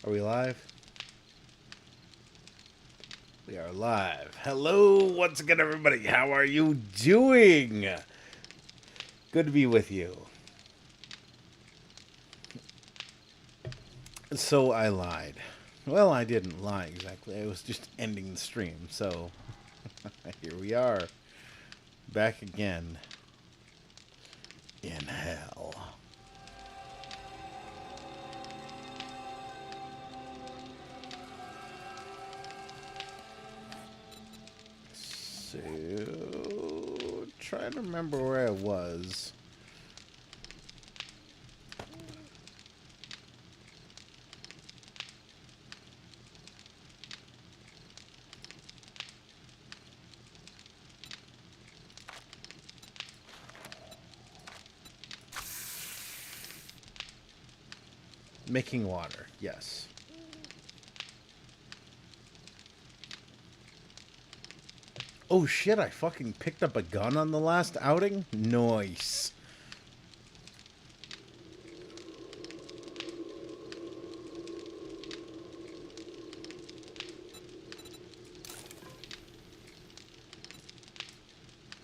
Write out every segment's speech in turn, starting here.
Are we live? We are live. Hello, once again, everybody. How are you doing? Good to be with you. So I lied. Well, I didn't lie exactly. I was just ending the stream. So here we are. Back again. In hell. So, trying to remember where I was. Making water, yes. Oh shit, I fucking picked up a gun on the last outing? Nice.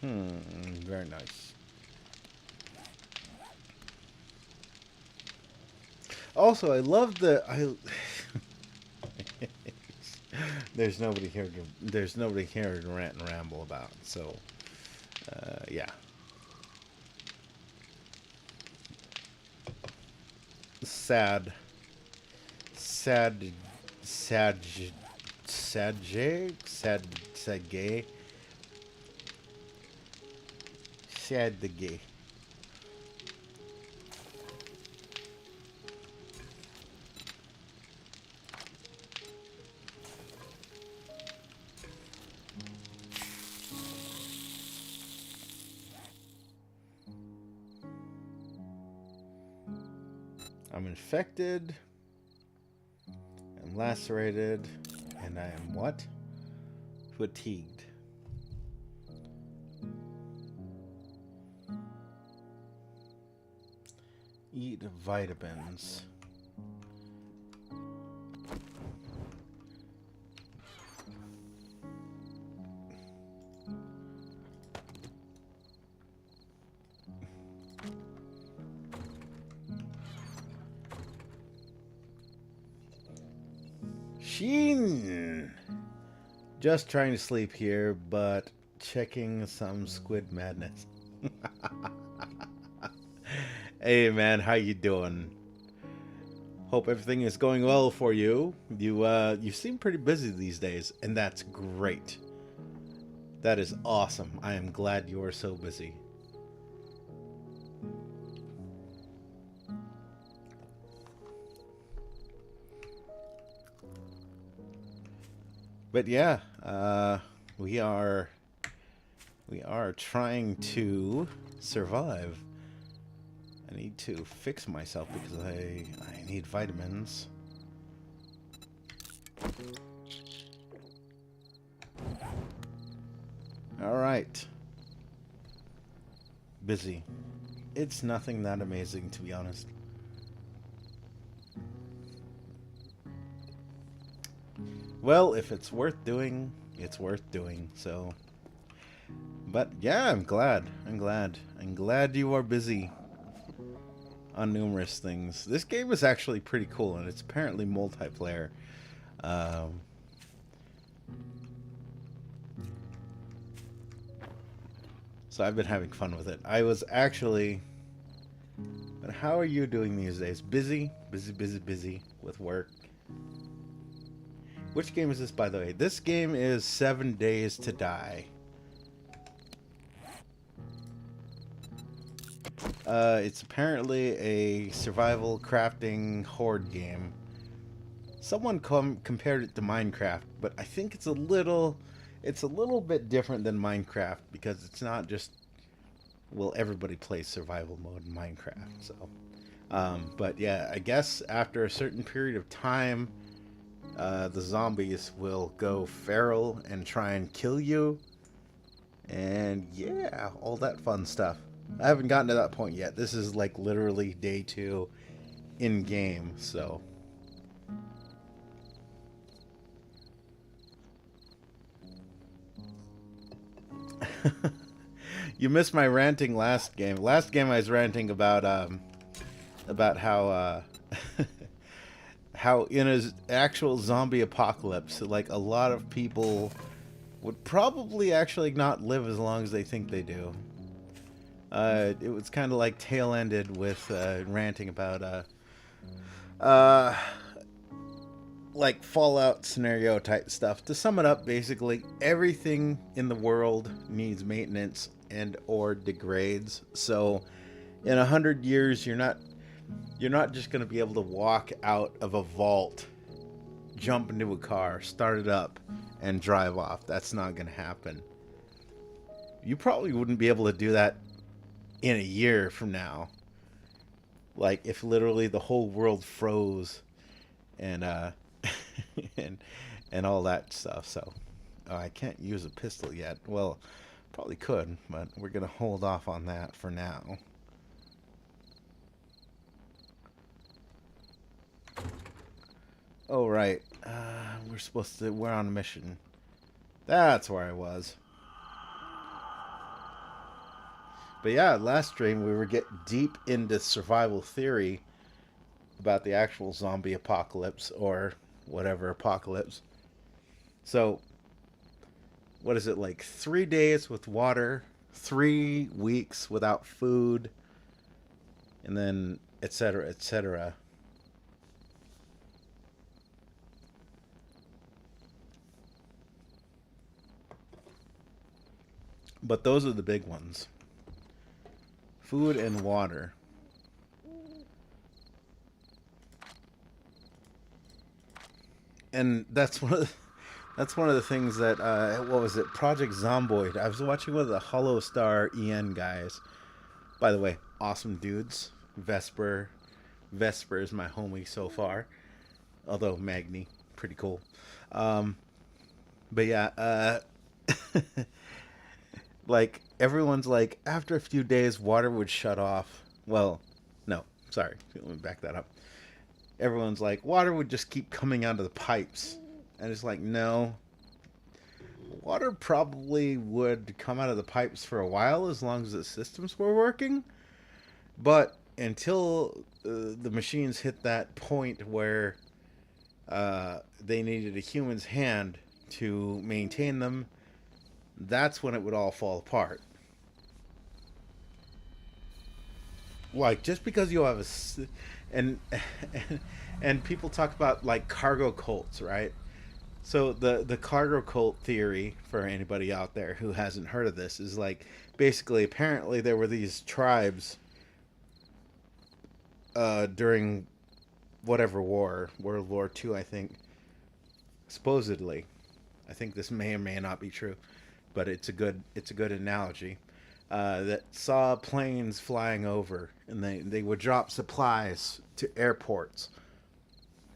Very nice. Also, I love the there's nobody here to rant and ramble about. So, yeah. Sad, sad, sad, sad gay, sad the gay. I'm infected. I'm lacerated. And I am what? Fatigued. Eat vitamins. Sheen! Just trying to sleep here, but checking some squid madness. Hey man, how you doing? Hope everything is going well for you. You seem pretty busy these days, and that's great. That is awesome. I am glad you are so busy. But yeah, we are trying to survive. I need to fix myself because I need vitamins. All right. Busy. It's nothing that amazing, to be honest. Well, if it's worth doing, it's worth doing, so. But yeah, I'm glad. I'm glad you are busy on numerous things. This game is actually pretty cool, and it's apparently multiplayer. So I've been having fun with it. I was actually. But how are you doing these days? Busy? Busy with work. Which game is this, by the way? This game is 7 Days to Die. It's apparently a survival crafting horde game. Someone compared it to Minecraft, but I think it's a little bit different than Minecraft because it's not just, well, everybody plays survival mode in Minecraft. So, but yeah, I guess after a certain period of time, the zombies will go feral and try and kill you. And yeah, all that fun stuff. I haven't gotten to that point yet. This is like literally day 2 in game, so. You missed my ranting last game. Last game I was ranting about how how in an actual zombie apocalypse, like a lot of people would probably actually not live as long as they think they do. It was kind of like tail ended with ranting about uh, like Fallout scenario type stuff. To sum it up, basically everything in the world needs maintenance and or degrades. So in 100 years, you're not just going to be able to walk out of a vault, jump into a car, start it up, and drive off. That's not going to happen. You probably wouldn't be able to do that in a year from now. Like if literally the whole world froze and and and all that stuff. So I can't use a pistol yet. Well, probably could, but we're gonna hold off on that for now. Oh right, we're on a mission. That's where I was. But yeah, last stream we were getting deep into survival theory about the actual zombie apocalypse or whatever apocalypse. So, what is it, like 3 days with water, 3 weeks without food, and then etc. etc. But those are the big ones. Food and water. And that's one of the things that what was it, Project Zomboid. I was watching one of the Hollow Star EN guys. By the way, awesome dudes. Vesper is my homie so far. Although Magni, pretty cool. But yeah, like everyone's like after a few days water would shut off. Well, no, sorry, let me back that up. Everyone's like water would just keep coming out of the pipes, and it's like no, water probably would come out of the pipes for a while as long as the systems were working, but until the machines hit that point where they needed a human's hand to maintain them, that's when it would all fall apart. Like just because you have and and people talk about like cargo cults, right? So the cargo cult theory, for anybody out there who hasn't heard of this, is like basically apparently there were these tribes during whatever war, World War II, I think. Supposedly, I think this may or may not be true, but it's a good analogy. That saw planes flying over, and they would drop supplies to airports,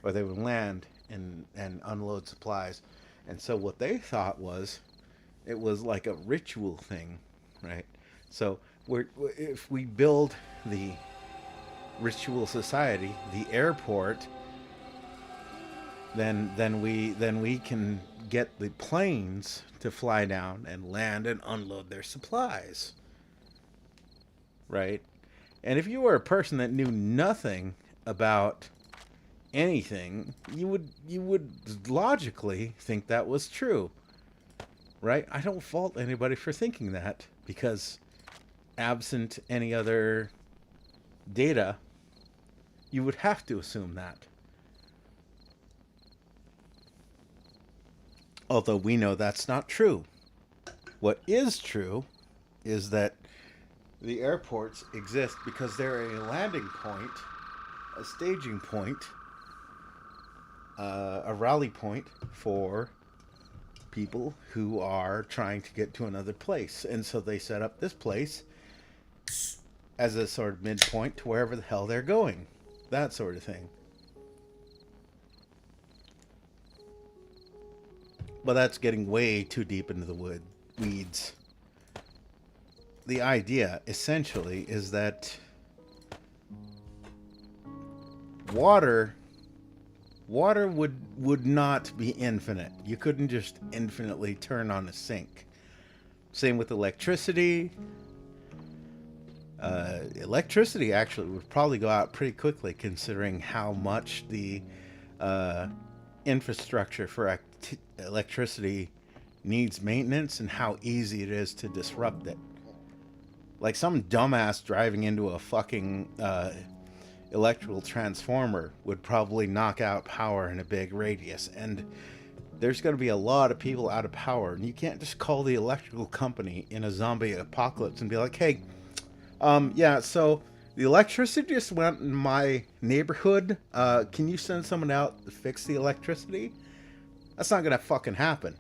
or they would land and unload supplies. And so what they thought was it was like a ritual thing, right? So if we build the ritual society, the airport, then we can get the planes to fly down and land and unload their supplies, right? And if you were a person that knew nothing about anything, you would logically think that was true, right? I don't fault anybody for thinking that, because absent any other data, you would have to assume that. Although we know that's not true. What is true is that the airports exist because they're a landing point, a staging point, a rally point for people who are trying to get to another place. And so they set up this place as a sort of midpoint to wherever the hell they're going. That sort of thing. But that's getting way too deep into the weeds. The idea, essentially, is that water would not be infinite. You couldn't just infinitely turn on a sink. Same with electricity. Electricity actually would probably go out pretty quickly, considering how much the infrastructure for electricity needs maintenance and how easy it is to disrupt it. Like some dumbass driving into a fucking electrical transformer would probably knock out power in a big radius, and there's going to be a lot of people out of power, and you can't just call the electrical company in a zombie apocalypse and be like, hey, yeah, so the electricity just went in my neighborhood. Can you send someone out to fix the electricity? That's not gonna fucking happen.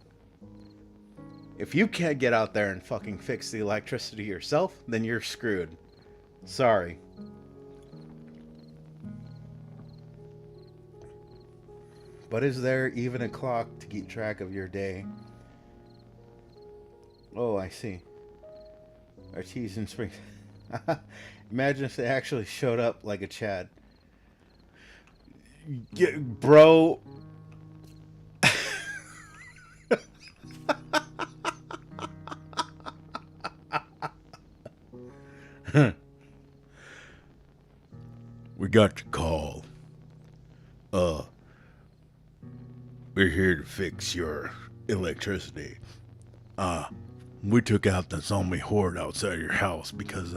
If you can't get out there and fucking fix the electricity yourself, then you're screwed. Sorry. But is there even a clock to keep track of your day? Oh, I see. Artesian springs. Imagine if they actually showed up like a Chad. Yeah, bro. We got your call. We're here to fix your electricity. We took out the zombie horde outside your house because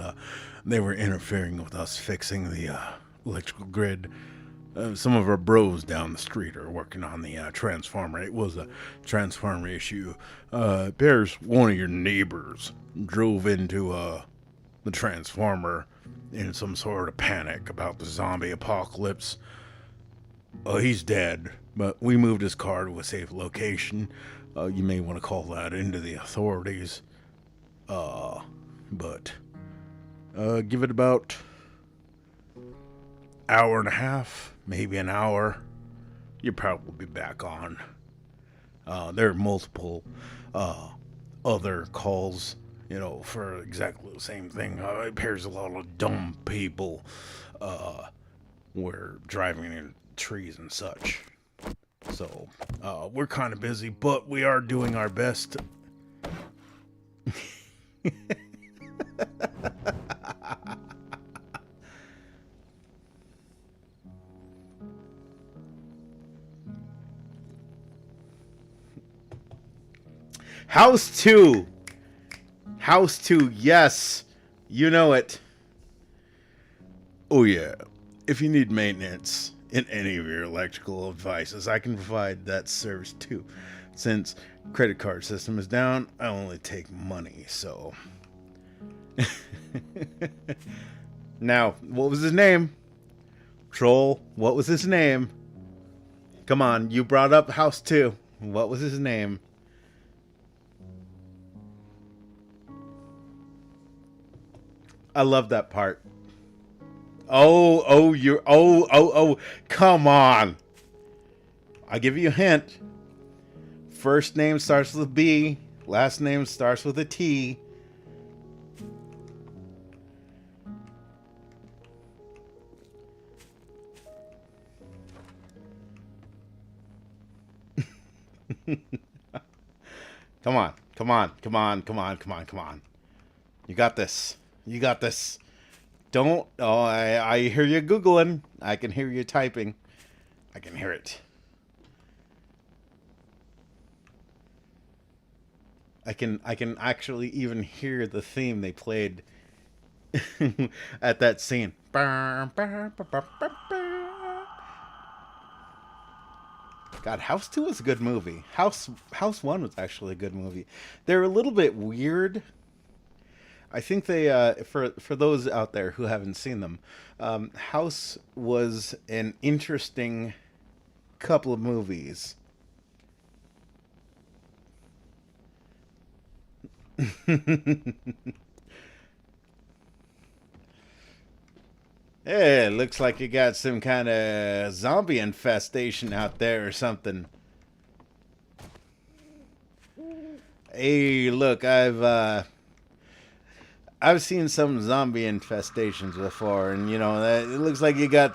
they were interfering with us fixing the electrical grid. Some of our bros down the street are working on the transformer. It was a transformer issue. There's one of your neighbors drove into the transformer in some sort of panic about the zombie apocalypse. He's dead, but we moved his car to a safe location. You may want to call that into the authorities. But give it about hour and a half, maybe an hour. You'll probably be back on. There are multiple other calls, for exactly the same thing. It appears a lot of dumb people were driving in trees and such. So, we're kind of busy, but we are doing our best. House 2. House 2, yes. You know it. Oh, yeah. If you need maintenance in any of your electrical devices, I can provide that service too. Since credit card system is down, I only take money, so. Now, what was his name? Troll, what was his name? Come on, you brought up House 2. What was his name? I love that part. Oh, come on. I'll give you a hint. First name starts with a B. Last name starts with a T. Come on. You got this. Don't. Oh, I hear you Googling. I can hear you typing. I can hear it. I can actually even hear the theme they played at that scene. God, House 2 was a good movie. House 1 was actually a good movie. They're a little bit weird. I think they, for those out there who haven't seen them, House was an interesting couple of movies. Hey, looks like you got some kind of zombie infestation out there or something. Hey, look, I've seen some zombie infestations before, and that it looks like you got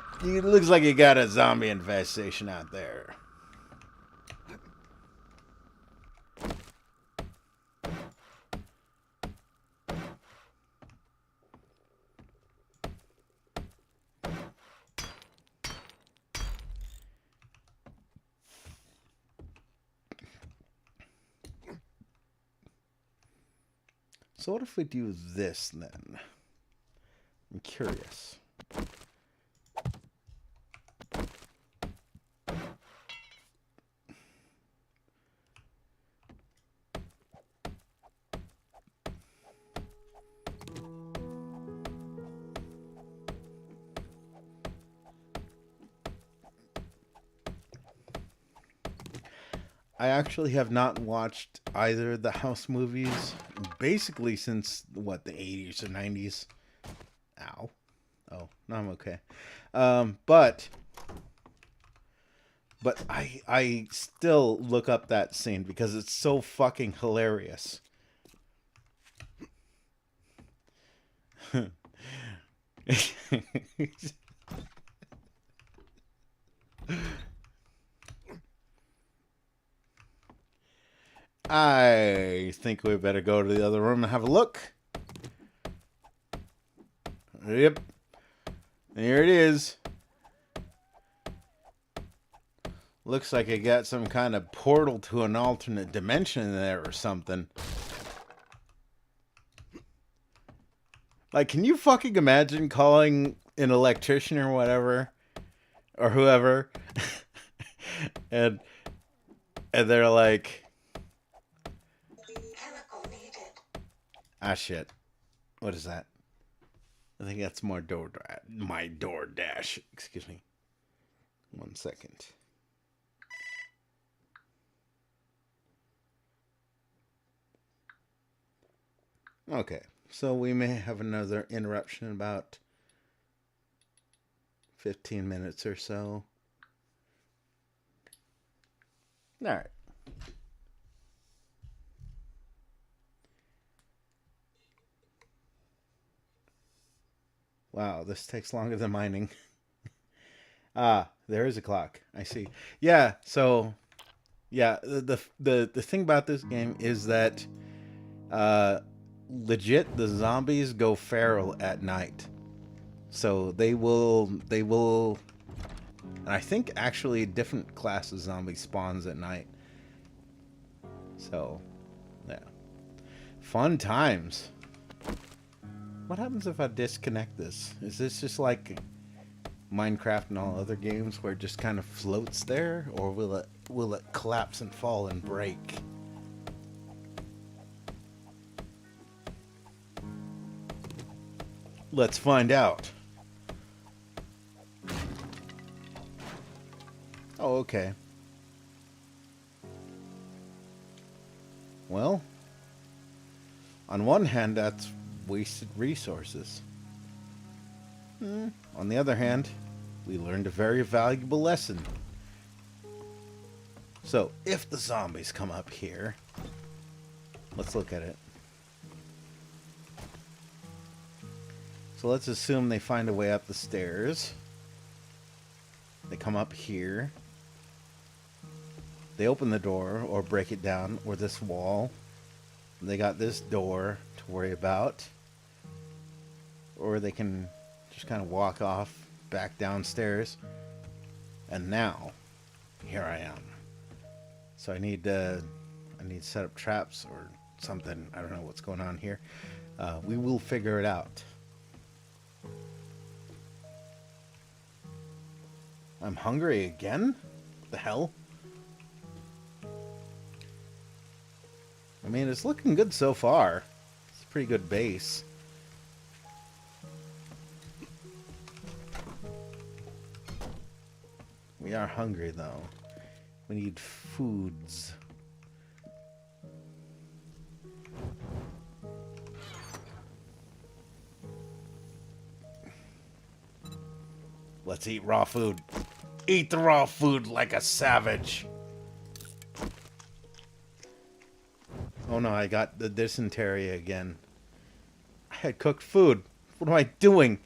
a zombie infestation out there. So what if we do this then? I'm curious. I actually have not watched either of the House movies basically since, what, the 80s or 90s. Ow. Oh, no, I'm okay. But I still look up that scene because it's so fucking hilarious. I think we better go to the other room and have a look. Yep. There it is. Looks like it got some kind of portal to an alternate dimension there or something. Like, can you fucking imagine calling an electrician or whatever, or whoever, and they're like, ah, shit. What is that? I think that's my door dash. Excuse me. 1 second. Okay, so we may have another interruption in about 15 minutes or so. All right. Wow, this takes longer than mining. Ah, there is a clock. I see. Yeah, so yeah, the thing about this game is that legit the zombies go feral at night. So they will and I think actually different class of zombie spawns at night. So, yeah. Fun times. What happens if I disconnect this? Is this just like Minecraft and all other games where it just kind of floats there, or will it collapse and fall and break? Let's find out. Oh, okay. Well, on one hand, that's wasted resources. On the other hand, we learned a very valuable lesson. So, if the zombies come up here, let's look at it. So let's assume they find a way up the stairs. They come up here. They open the door or break it down, or this wall. They got this door to worry about. Or they can just kind of walk off back downstairs. And now, here I am. So I need to set up traps or something. I don't know what's going on here. We will figure it out. I'm hungry again? What the hell? I mean, it's looking good so far. It's a pretty good base. We are hungry, though. We need foods. Let's eat raw food. Eat the raw food like a savage. Oh no, I got the dysentery again. I had cooked food. What am I doing?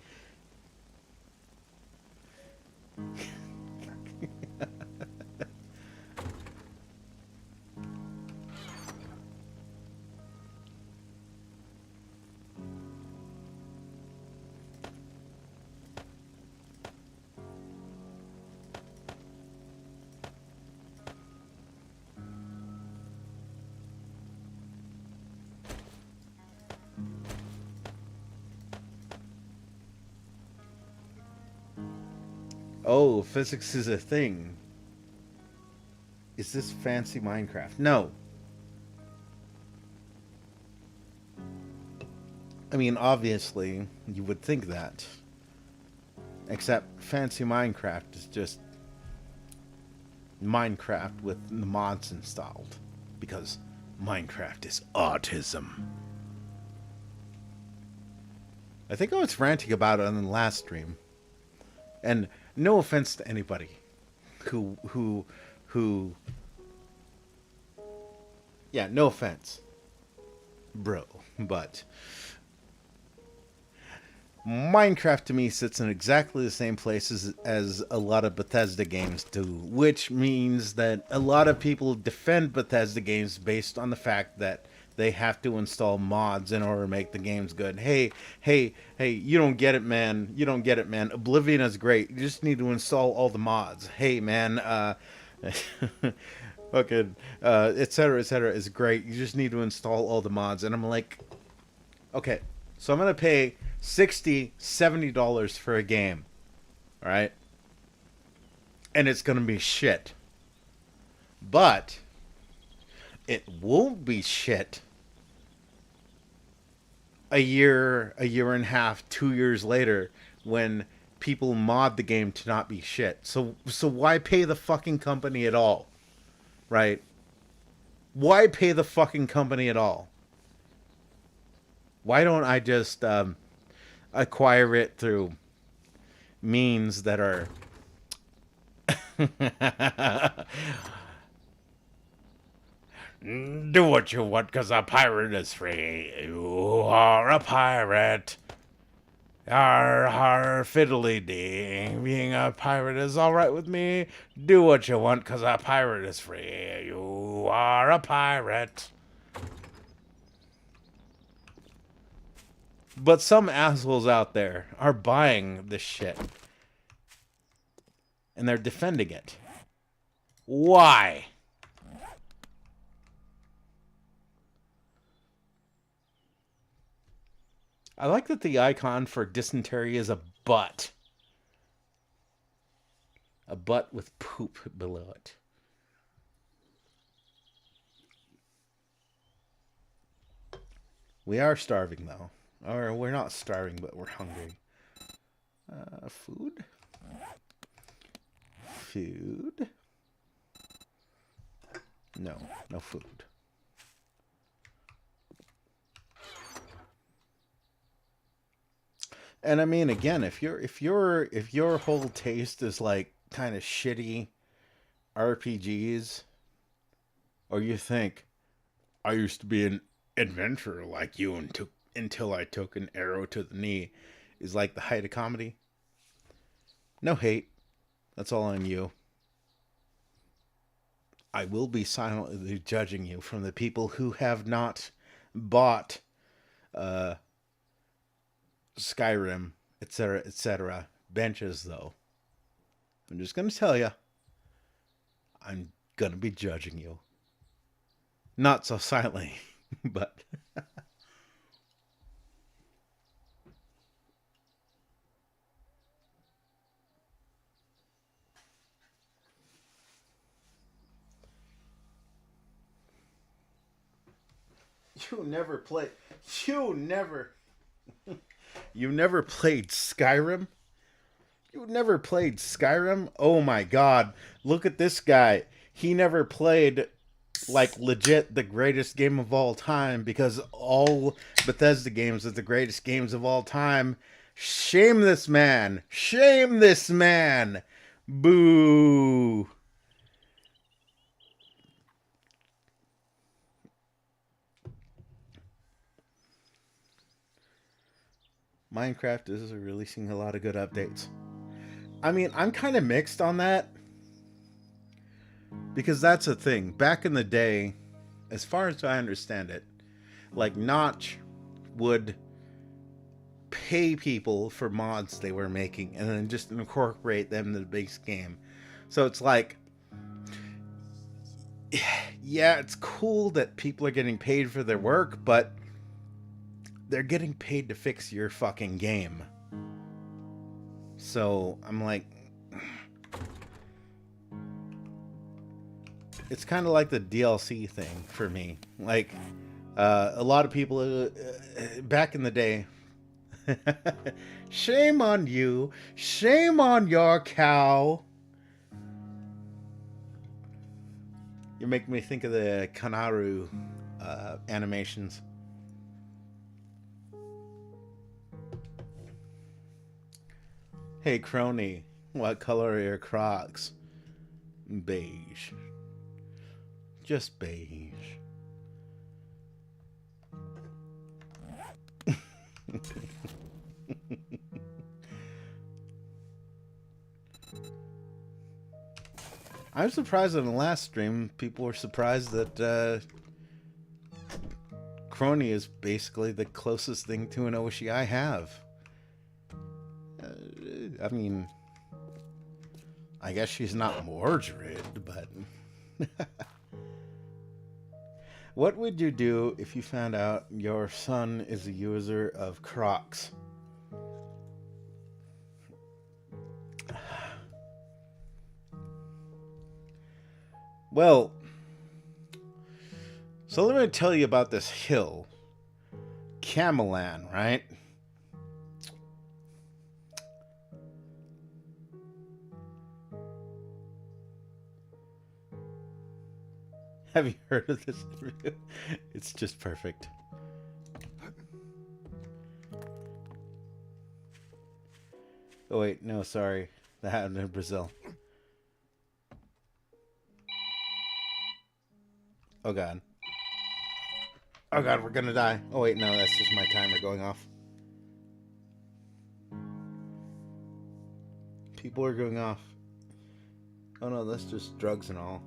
Oh, physics is a thing. Is this fancy Minecraft? No. I mean, obviously, you would think that. Except fancy Minecraft is just Minecraft with the mods installed. Because Minecraft is autism. I think I was ranting about it on the last stream. And no offense to anybody who yeah, no offense, bro, but Minecraft to me sits in exactly the same places as a lot of Bethesda games do, which means that a lot of people defend Bethesda games based on the fact that they have to install mods in order to make the games good. Hey, you don't get it, man. You don't get it, man. Oblivion is great. You just need to install all the mods. Hey, man, fucking, etc., is great. You just need to install all the mods. And I'm like, okay, so I'm going to pay $60, $70 for a game, all right? And it's going to be shit. But it won't be shit a year and a half, 2 years later when people mod the game to not be shit. So why pay the fucking company at all? Right? Why pay the fucking company at all? Why don't I just acquire it through means that are do what you want because a pirate is free. You are a pirate. Har fiddly dee. Being a pirate is alright with me. Do what you want because a pirate is free. You are a pirate. But some assholes out there are buying this shit. And they're defending it. Why? I like that the icon for dysentery is a butt. A butt with poop below it. We are starving, though. Or we're not starving, but we're hungry. Food? Food? No, no food. And I mean, again, if your whole taste is like kind of shitty RPGs, or you think I used to be an adventurer like you until I took an arrow to the knee, is like the height of comedy. No hate. That's all on you. I will be silently judging you from the people who have not bought Skyrim, etc. benches, though. I'm just going to tell you, I'm going to be judging you. Not so silently, but... You never played Skyrim? You never played Skyrim? Oh my god. Look at this guy. He never played, like, legit the greatest game of all time because all Bethesda games are the greatest games of all time. Shame this man. Shame this man. Boo. Minecraft is releasing a lot of good updates. I mean, I'm kind of mixed on that. Because that's a thing. Back in the day, as far as I understand it, like Notch would pay people for mods they were making and then just incorporate them in the base game. So it's like, yeah, it's cool that people are getting paid for their work, but they're getting paid to fix your fucking game. So I'm like, it's kind of like the DLC thing for me. Like, a lot of people back in the day. Shame on you. Shame on your cow. You make me think of the Kanaru animations. Hey, crony, what color are your Crocs? Beige. Just beige. I'm surprised in the last stream, people were surprised that Crony is basically the closest thing to an Oshi I have. I mean, I guess she's not Mordred, but... What would you do if you found out your son is a user of Crocs? Well, so let me tell you about this hill. Camelan, right? Have you heard of this interview? It's just perfect. Oh wait, no, sorry. That happened in Brazil. Oh god. Oh god, we're gonna die. Oh wait, no, that's just my timer going off. People are going off. Oh no, that's just drugs and all.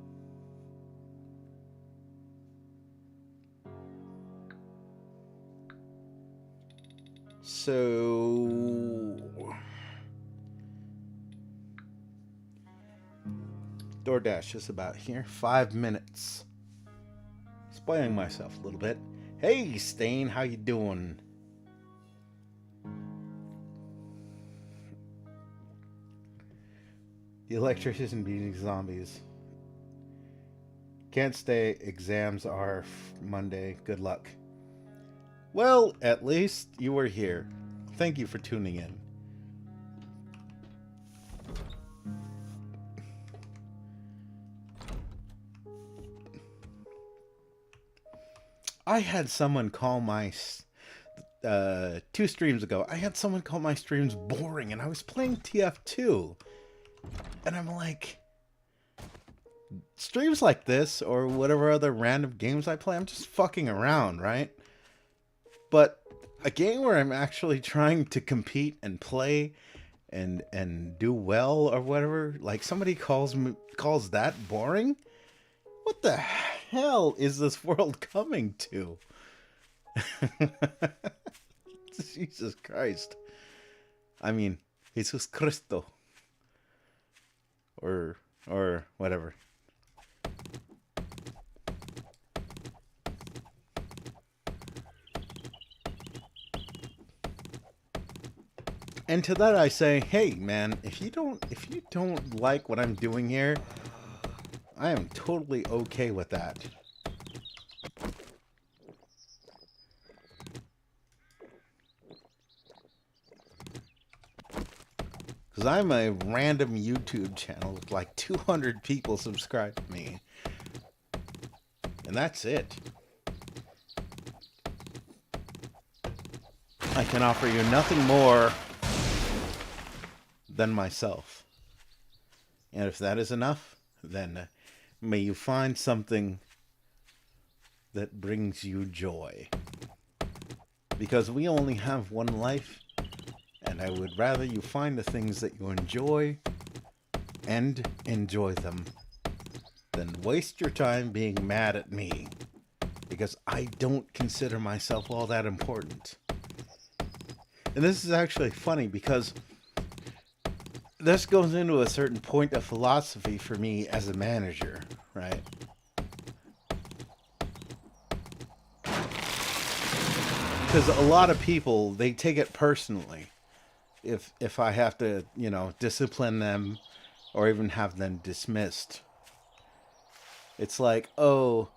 So... DoorDash is about here. 5 minutes. Spoiling myself a little bit. Hey, Stain, how you doing? The electrician beating zombies. Can't stay. Exams are Monday. Good luck. Well, at least you were here. Thank you for tuning in. I had someone call my 2 streams ago. I had someone call my streams boring, and I was playing TF2, and I'm like, streams like this or whatever other random games I play, I'm just fucking around, right? But a game where I'm actually trying to compete and play and do well or whatever, like somebody calls that boring? What the hell is this world coming to? Jesus Christ. I mean, Jesus Cristo. Or whatever. And to that I say, hey man, if you don't like what I'm doing here, I am totally okay with that. Because I'm a random YouTube channel with like 200 people subscribe to me. And that's it. I can offer you nothing more than myself. And if that is enough, then may you find something that brings you joy. Because we only have one life, and I would rather you find the things that you enjoy and enjoy them than waste your time being mad at me. Because I don't consider myself all that important. And this is actually funny because this goes into a certain point of philosophy for me as a manager, right? Because a lot of people, they take it personally. if I have to, discipline them or even have them dismissed. It's like, oh,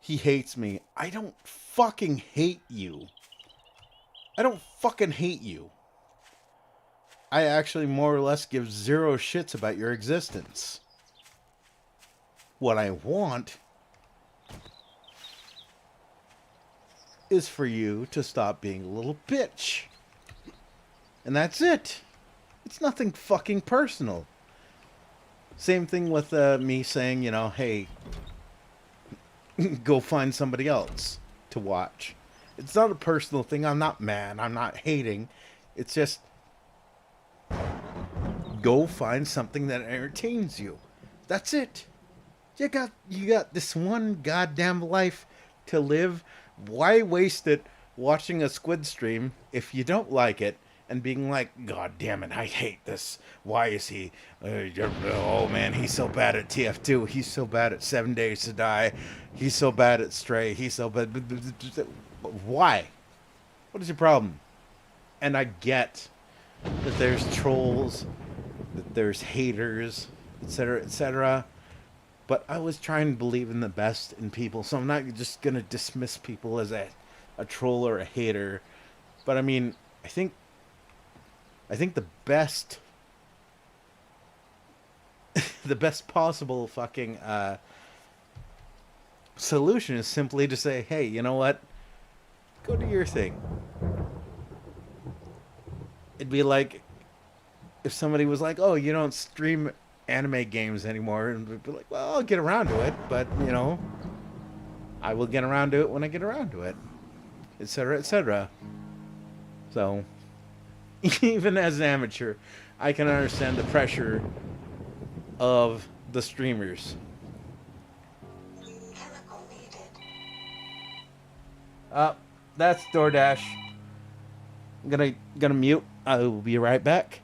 he hates me. I don't fucking hate you. I don't fucking hate you. I actually more or less give zero shits about your existence. What I want is for you to stop being a little bitch. And that's it. It's nothing fucking personal. Same thing with me saying, hey, go find somebody else to watch. It's not a personal thing. I'm not mad. I'm not hating. It's just go find something that entertains you. That's it. You got this one goddamn life to live. Why waste it watching a squid stream if you don't like it and being like, God damn it, I hate this. Why is he? Oh man, he's so bad at TF2. He's so bad at 7 Days to Die. He's so bad at Stray. He's so bad. Why? What is your problem? And I get that there's trolls, that there's haters, etc., etc. But I was trying to believe in the best in people, so I'm not just gonna dismiss people as a troll or a hater. But I mean, I think the best the best possible fucking solution is simply to say, hey, you know what? Go do your thing. It'd be like if somebody was like, oh, you don't stream anime games anymore, and we'd be like, well, I'll get around to it, but I will get around to it when I get around to it, etc., etc. So even as an amateur, I can understand the pressure of the streamers. That's DoorDash. I'm gonna mute. I will be right back.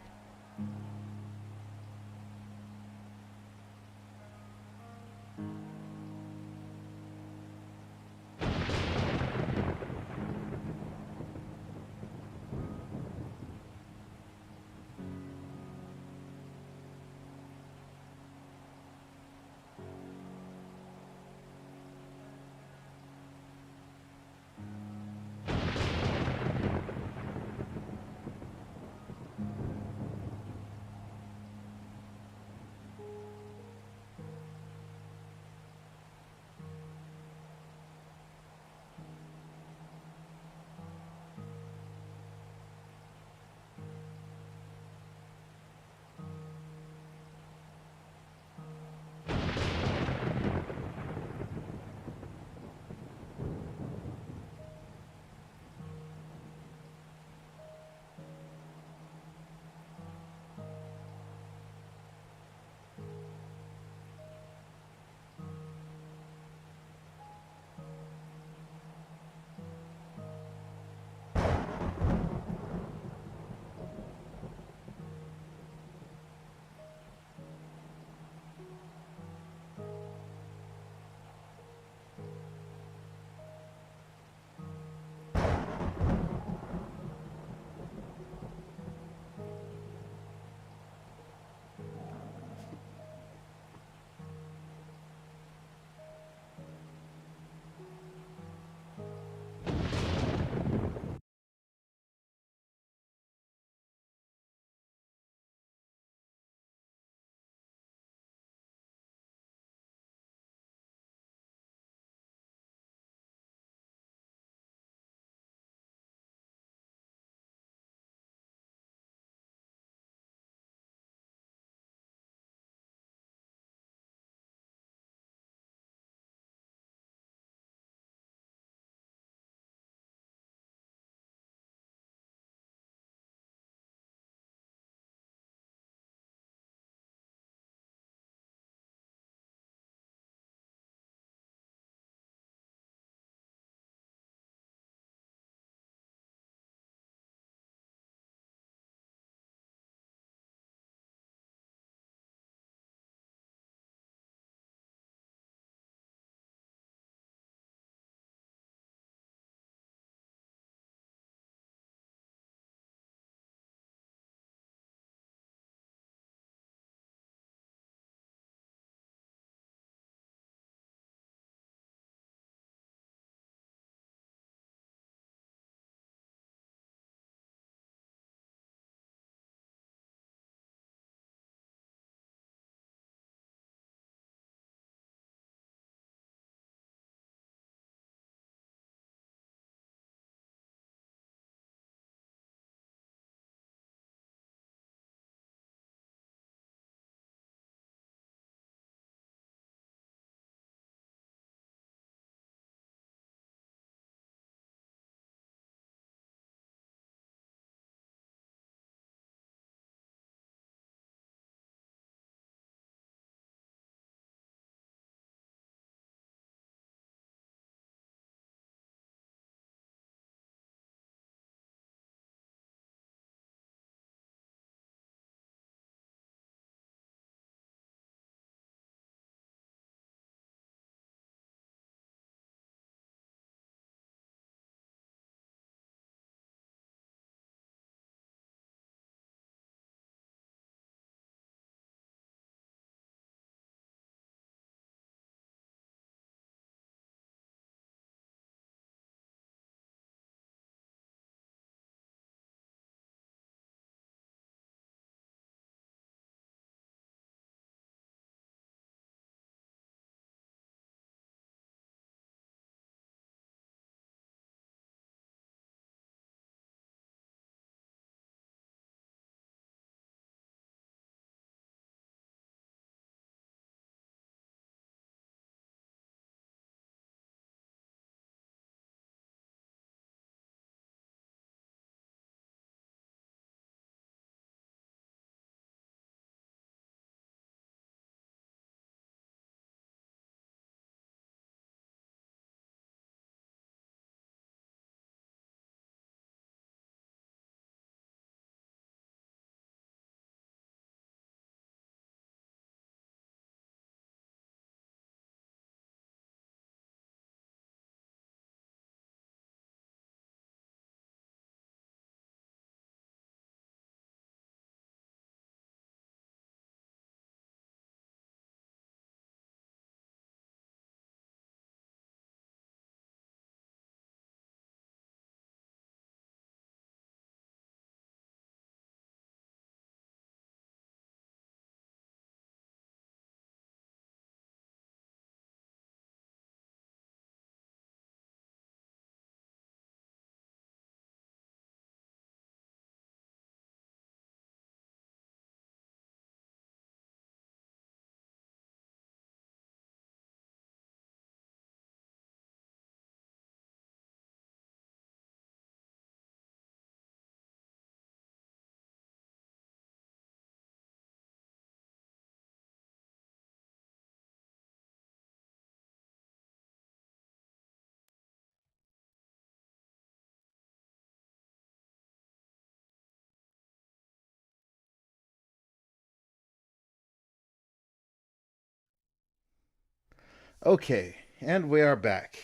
Okay, and we are back.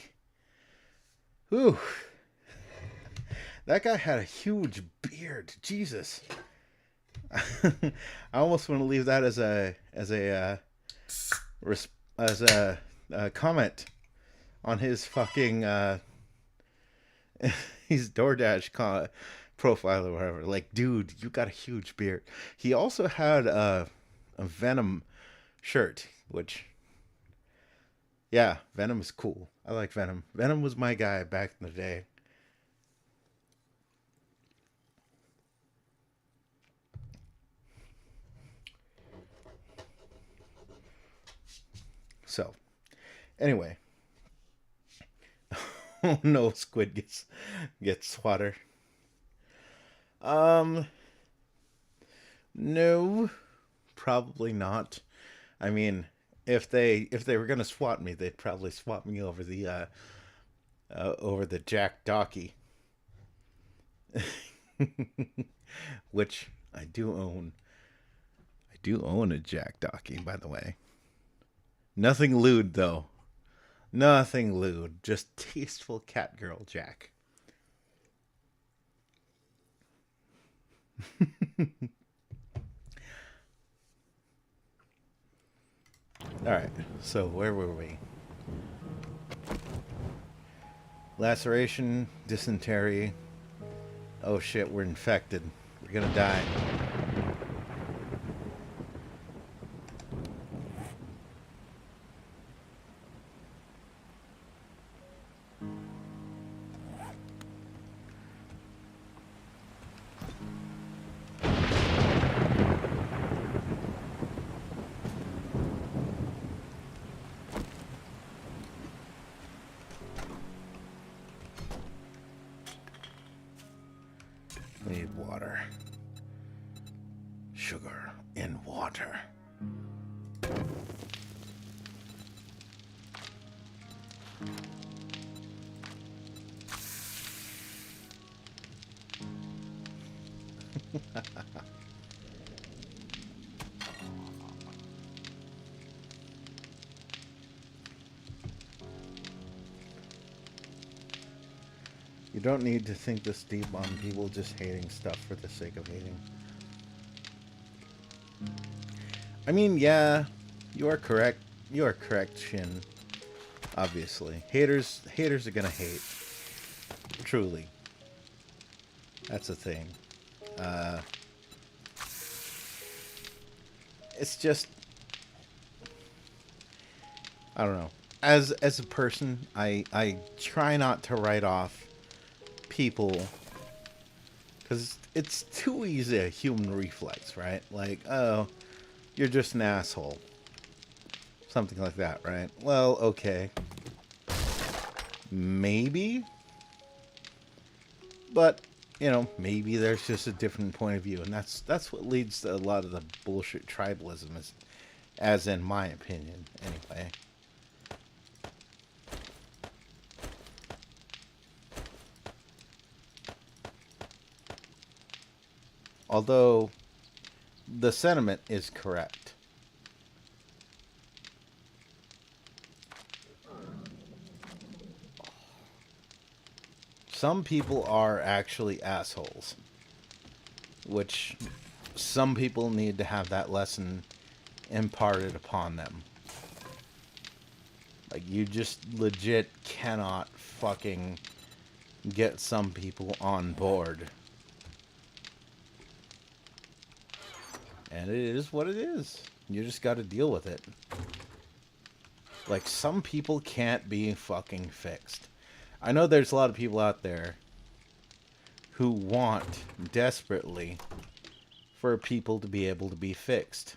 Whew. That guy had a huge beard. Jesus. I almost want to leave that as a comment on his fucking his DoorDash profile or whatever. Like, dude, you got a huge beard. He also had a Venom shirt, which, yeah, Venom is cool. I like Venom. Venom was my guy back in the day. So, anyway, oh no, Squid gets water. Um, no, probably not. I mean, if they were gonna swat me, they'd probably swat me over the Jack Docky, which I do own. I do own a Jack Docky, by the way. Nothing lewd though. Nothing lewd. Just tasteful catgirl Jack. All right. So where were we? Laceration, dysentery. Oh shit, we're infected. We're gonna die. We need water. Sugar in water. You don't need to think this deep on people just hating stuff for the sake of hating. I mean, yeah, you are correct. You are correct, Shin. Obviously, haters are gonna hate. Truly, that's the thing. Uh, it's just, I don't know. As a person, I try not to write off people because it's too easy a human reflex, right? Like, oh, you're just an asshole. Something like that, right? Well, okay. Maybe. But, you know, maybe there's just a different point of view. And that's what leads to a lot of the bullshit tribalism, as in my opinion, anyway. Although, the sentiment is correct. Some people are actually assholes, which some people need to have that lesson imparted upon them. Like, you just legit cannot fucking get some people on board. And it is what it is. You just got to deal with it. Like, some people can't be fucking fixed. I know there's a lot of people out there who want desperately for people to be able to be fixed.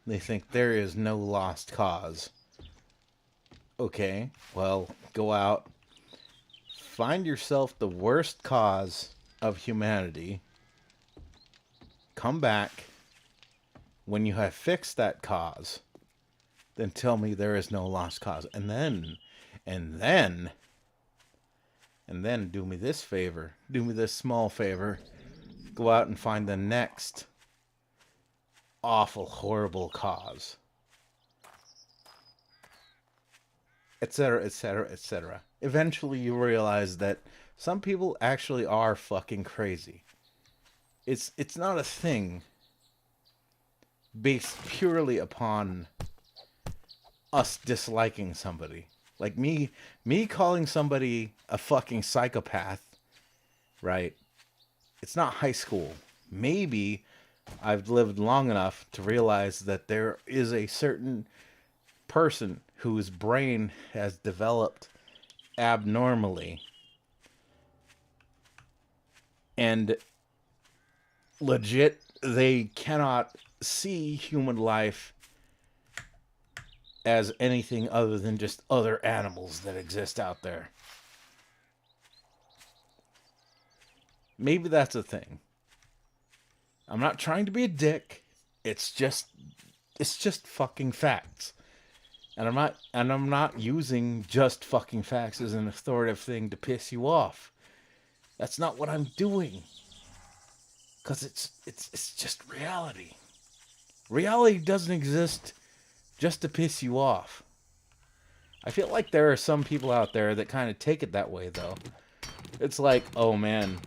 They think there is no lost cause. Okay, well, go out, find yourself the worst cause of humanity, come back when you have fixed that cause, then tell me there is no lost cause. And then do me this favor, do me this small favor, go out and find the next awful, horrible cause. etc., etc., etc. Eventually, you realize that some people actually are fucking crazy. It's not a thing based purely upon us disliking somebody. Like me calling somebody a fucking psychopath, right? It's not high school. Maybe I've lived long enough to realize that there is a certain person whose brain has developed abnormally and legit they cannot see human life as anything other than just other animals that exist out there. Maybe that's a thing. I'm not trying to be a dick. It's just fucking facts. And I'm not using just fucking facts as an authoritative thing to piss you off. That's not what I'm doing. Cuz it's just reality. Reality doesn't exist just to piss you off. I feel like there are some people out there that kind of take it that way though. It's like, "Oh man,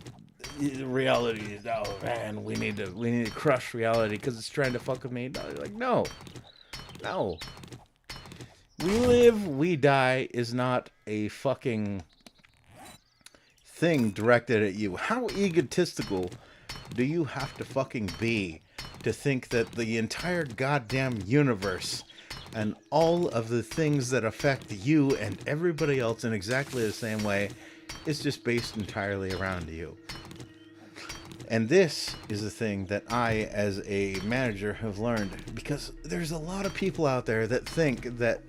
reality is, oh man, we need to crush reality because it's trying to fuck with me." No, like, no. We live, we die is not a fucking thing directed at you. How egotistical do you have to fucking be to think that the entire goddamn universe and all of the things that affect you and everybody else in exactly the same way is just based entirely around you? And this is the thing that I, as a manager, have learned, because there's a lot of people out there that think that,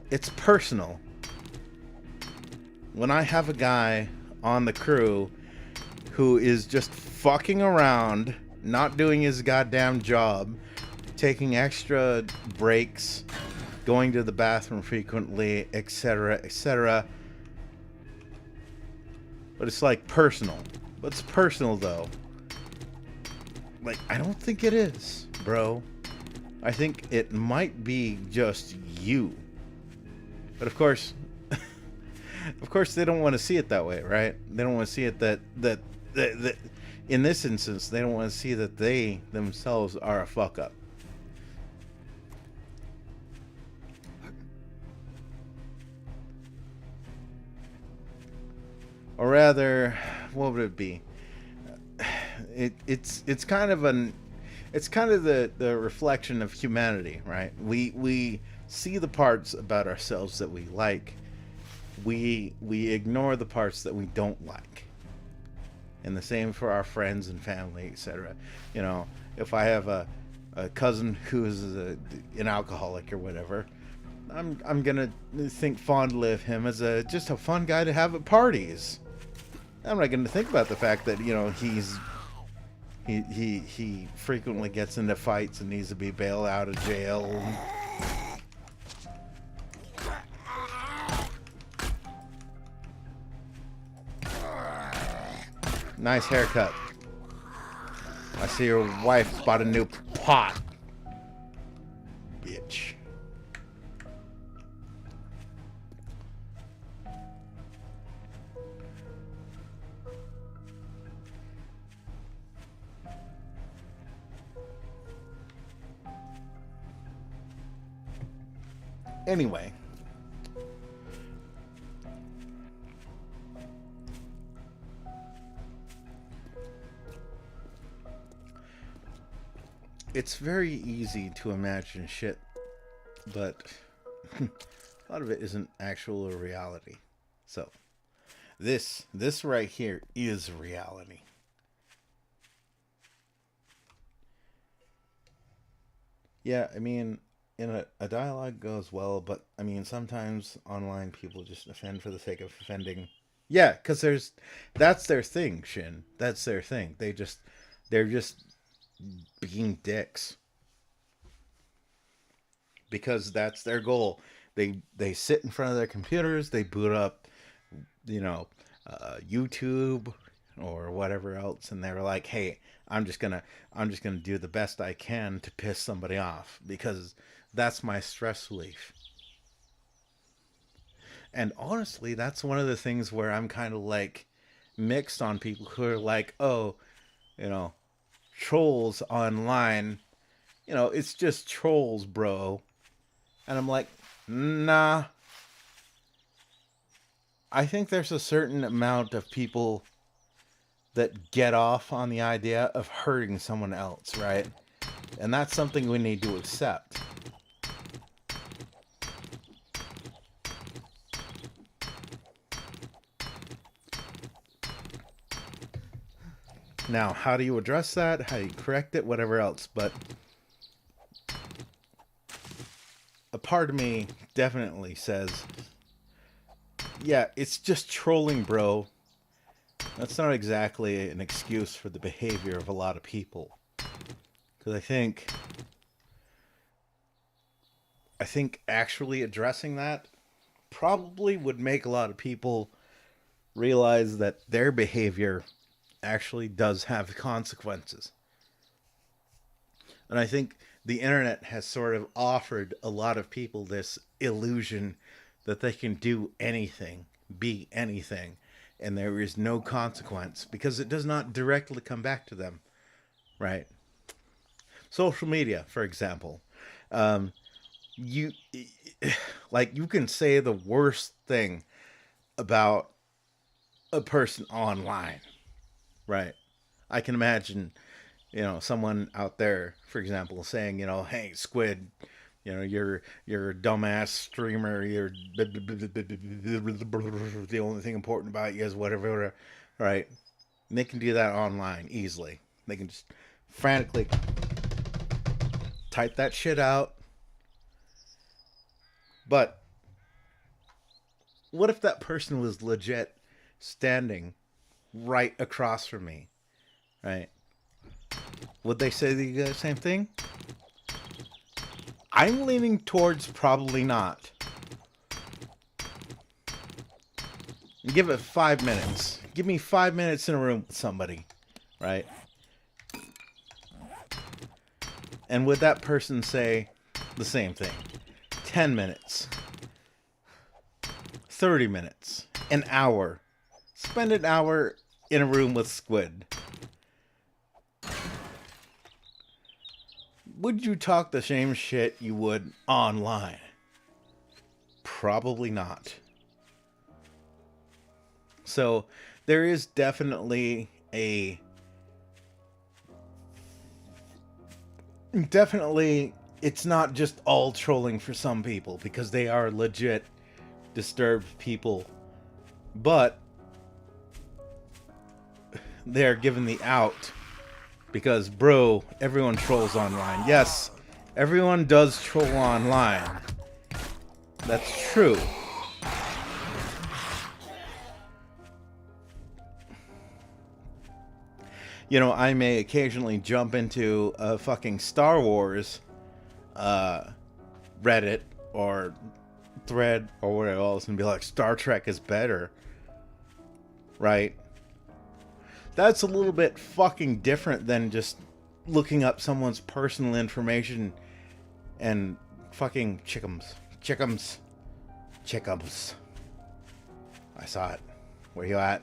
it's personal. When I have a guy on the crew who is just fucking around, not doing his goddamn job, taking extra breaks, going to the bathroom frequently, etc., etc. But it's like personal. What's personal though? Like, I don't think it is, bro. I think it might be just you. But of course, they don't want to see it that way, right? They don't want to see it that in this instance, they don't want to see that they themselves are a fuck up. Or rather, what would it be? It's kind of the reflection of humanity, right? We see the parts about ourselves that we like. We ignore the parts that we don't like. And the same for our friends and family, etc. If I have a cousin who is an alcoholic or whatever, I'm gonna think fondly of him as just a fun guy to have at parties. I'm not gonna think about the fact that he frequently gets into fights and needs to be bailed out of jail. Nice haircut. I see your wife bought a new pot. Bitch. Anyway. It's very easy to imagine shit, but a lot of it isn't actual reality. So, this right here is reality. Yeah, I mean, a dialogue goes well, but I mean, sometimes online people just offend for the sake of offending. Yeah, because that's their thing, Shin. That's their thing. They're just being dicks because that's their goal. They sit in front of their computers. They boot up, YouTube or whatever else, and they're like, "Hey, I'm just gonna do the best I can to piss somebody off because that's my stress relief." And honestly, that's one of the things where I'm kind of like mixed on people who are like, oh, you know, trolls online, it's just trolls, bro. And I'm like, nah. I think there's a certain amount of people that get off on the idea of hurting someone else, right? And that's something we need to accept. Now, how do you address that? How do you correct it? Whatever else. But a part of me definitely says, yeah, it's just trolling, bro. That's not exactly an excuse for the behavior of a lot of people. Because I think actually addressing that probably would make a lot of people realize that their behavior actually does have consequences. And I think the internet has sort of offered a lot of people this illusion that they can do anything, be anything, and there is no consequence because it does not directly come back to them, right? Social media, for example. You you can say the worst thing about a person online, right? I can imagine, someone out there, for example, saying, hey, Squid, you're a dumbass streamer. You're the only thing important about you is whatever, right? And they can do that online easily. They can just frantically type that shit out. But what if that person was legit standing right across from me, right? Would they say the same thing? I'm leaning towards probably not. Give it 5 minutes. Give me 5 minutes in a room with somebody, right? And would that person say the same thing? 10 minutes. 30 minutes. An hour. Spend an hour in a room with Squid. Would you talk the same shit you would online? Probably not. So there is definitely it's not just all trolling for some people because they are legit disturbed people, but they're given the out because, bro, everyone trolls online. Yes, everyone does troll online. That's true. I may occasionally jump into a fucking Star Wars Reddit or thread or whatever else and be like, Star Trek is better. Right? That's a little bit fucking different than just looking up someone's personal information and fucking chickums. I saw it. Where you at?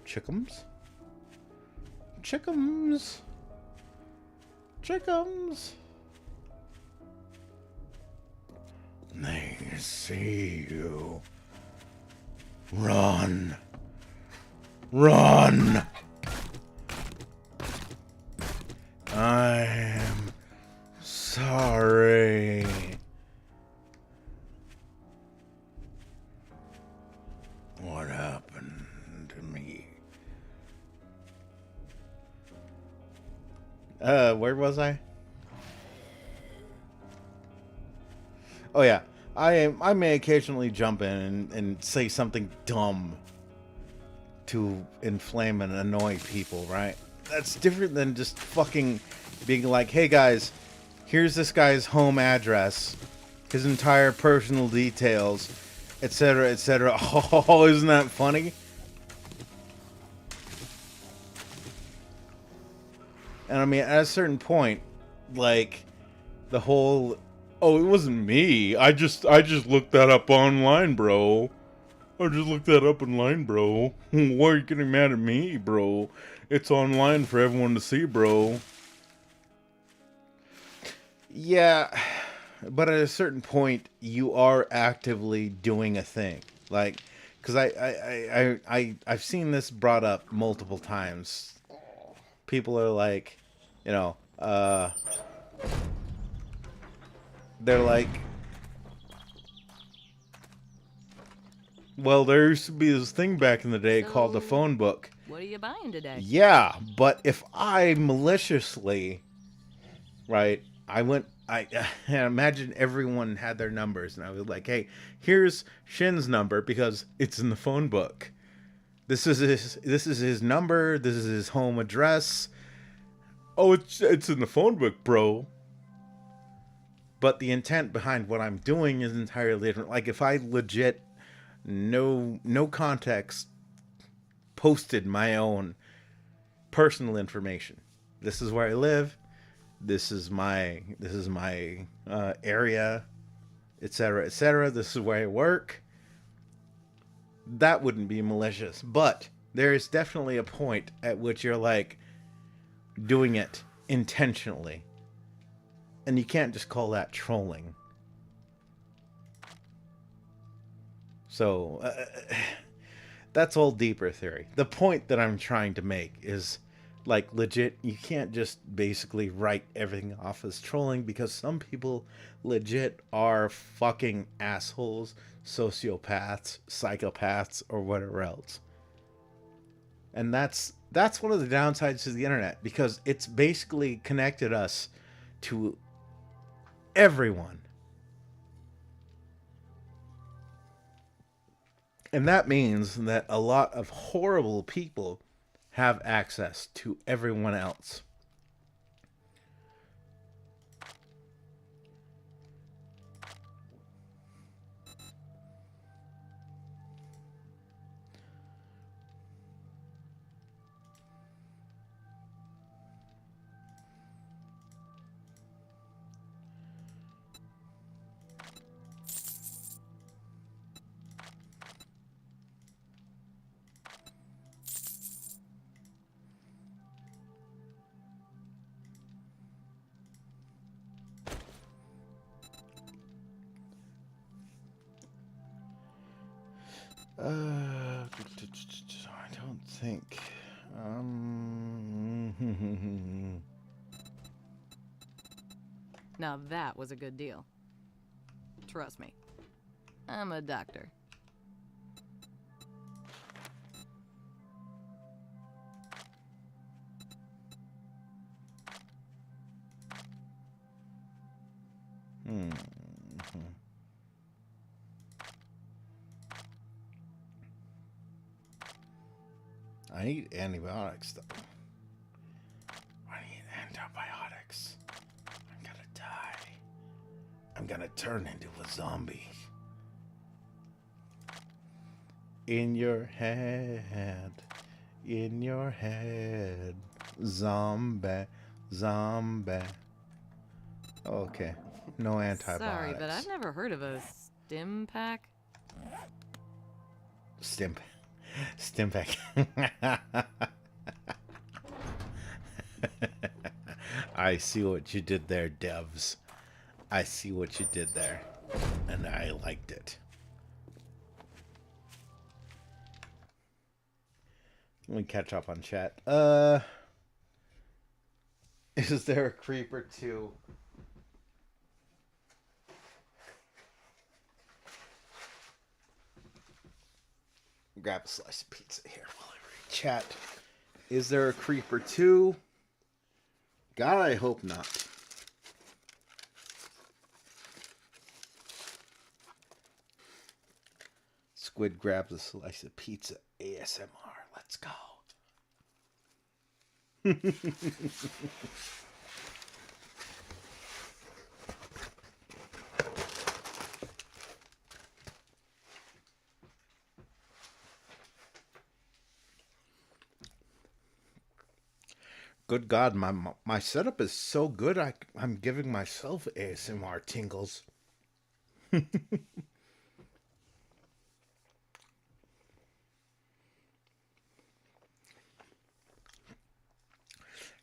Chickums? They see you. Run. I'm sorry. What happened to me? Where was I? Oh yeah, I may occasionally jump in and say something dumb to inflame and annoy people, right? That's different than just fucking being like, hey guys, here's this guy's home address, his entire personal details, etc., etc. Oh, isn't that funny? And I mean, at a certain point, like the whole, oh, it wasn't me. I just looked that up online, bro. I just looked that up online, bro. Why are you getting mad at me, bro? It's online for everyone to see, bro. Yeah, but at a certain point, you are actively doing a thing. Like, because I've seen this brought up multiple times. People are like, you know, they're like, well, there used to be this thing back in the day called the phone book. What are you buying today? Yeah, but if I maliciously, right, I imagine everyone had their numbers, and I was like, hey, here's Shin's number because it's in the phone book. This is his number. This is his home address. Oh, it's in the phone book, bro. But the intent behind what I'm doing is entirely different. Like if I legit, no context, posted my own personal information. This is where I live. This is my area, etc., etc. This is where I work. That wouldn't be malicious, but there is definitely a point at which you're like doing it intentionally, and you can't just call that trolling. So that's all deeper theory. The point that I'm trying to make is, like, legit, you can't just basically write everything off as trolling because some people legit are fucking assholes, sociopaths, psychopaths, or whatever else. And that's one of the downsides to the internet because it's basically connected us to everyone. And that means that a lot of horrible people have access to everyone else. I don't think. Now that was a good deal. Trust me. I'm a doctor. I need antibiotics, though. I need antibiotics. I'm gonna die. I'm gonna turn into a zombie. In your head. In your head. Zombie. Zombie. Okay. No antibiotics. Sorry, but I've never heard of a stim pack. Stimpack. I see what you did there, devs. I see what you did there. And I liked it. Let me catch up on chat. Is there a creeper too? Grab a slice of pizza here while I read chat. Is there a creeper too? God, I hope not. Squid grabs a slice of pizza. ASMR. Let's go. Good God, my setup is so good. I'm giving myself ASMR tingles.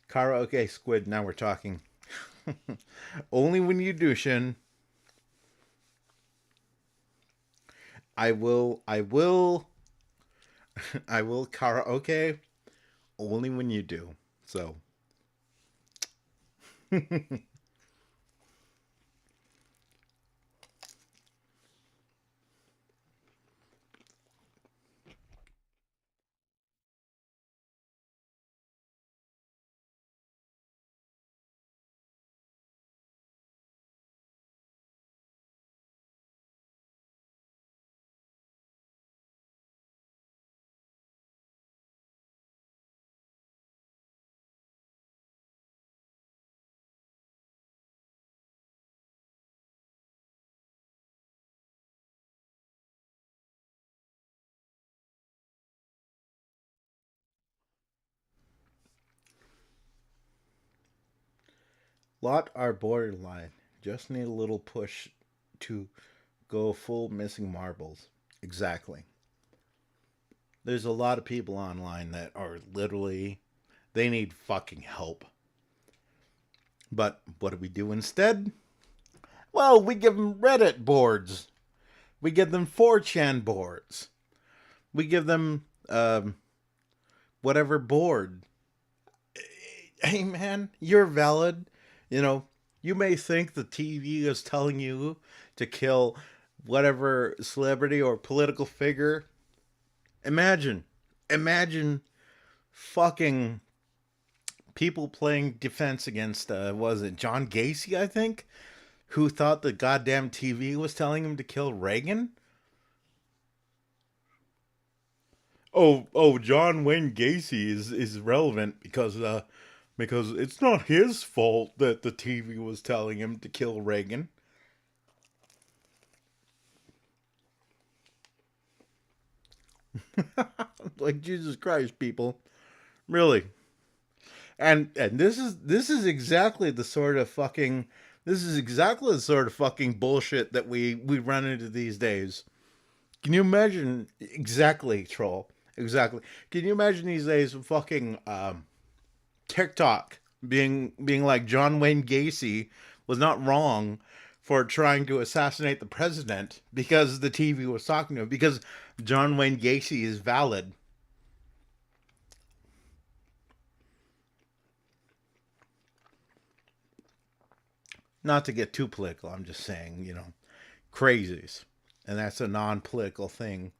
Karaoke squid. Now we're talking. Only when you do, Shin. I will. I will. I will karaoke. Only when you do. So. Lot are borderline. Just need a little push to go full missing marbles. Exactly. There's a lot of people online that are literally, they need fucking help. But what do we do instead? Well, we give them Reddit boards. We give them 4chan boards. We give them whatever board. Hey man, you're valid. You know, you may think the TV is telling you to kill whatever celebrity or political figure. Imagine fucking people playing defense against was it John Gacy, I think, who thought the goddamn TV was telling him to kill Reagan. Oh, John Wayne Gacy is relevant because it's not his fault that the TV was telling him to kill Reagan. Like Jesus Christ, people. Really. And this is exactly the sort of fucking bullshit that we run into these days. Can you imagine exactly, troll? Exactly. Can you imagine these days fucking TikTok being like John Wayne Gacy was not wrong for trying to assassinate the president because the TV was talking to him because John Wayne Gacy is valid. Not to get too political, I'm just saying, crazies. And that's a non-political thing.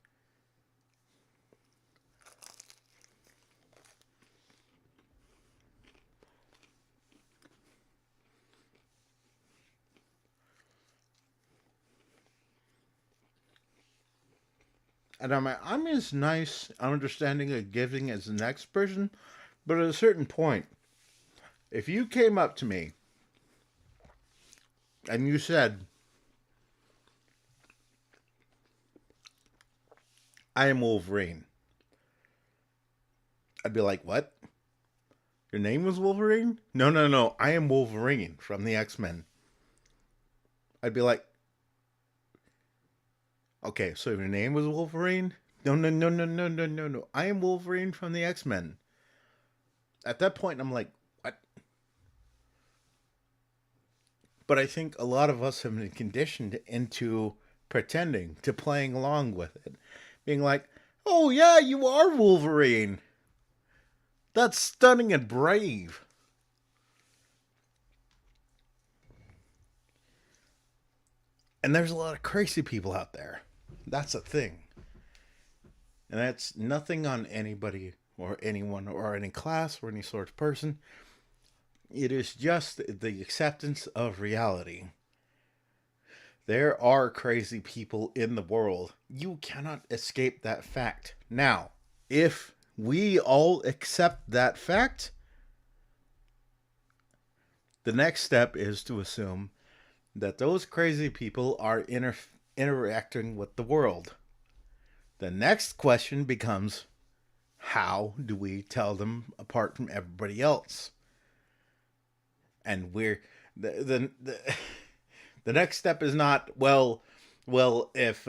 And I'm as nice, understanding, and giving as the next person, but at a certain point, if you came up to me and you said, I am Wolverine, I'd be like, what? Your name was Wolverine? No, no, no. I am Wolverine from the X-Men. I'd be like, okay, so your name was Wolverine? No, no, no, no, no, no, no, no. I am Wolverine from the X-Men. At that point, I'm like, what? But I think a lot of us have been conditioned into pretending, to playing along with it. Being like, oh yeah, you are Wolverine. That's stunning and brave. And there's a lot of crazy people out there. That's a thing. And that's nothing on anybody or anyone or any class or any sort of person. It is just the acceptance of reality. There are crazy people in the world. You cannot escape that fact. Now, if we all accept that fact, the next step is to assume that those crazy people are interacting with the world. The next question becomes, how do we tell them apart from everybody else? and we're the next step is not well if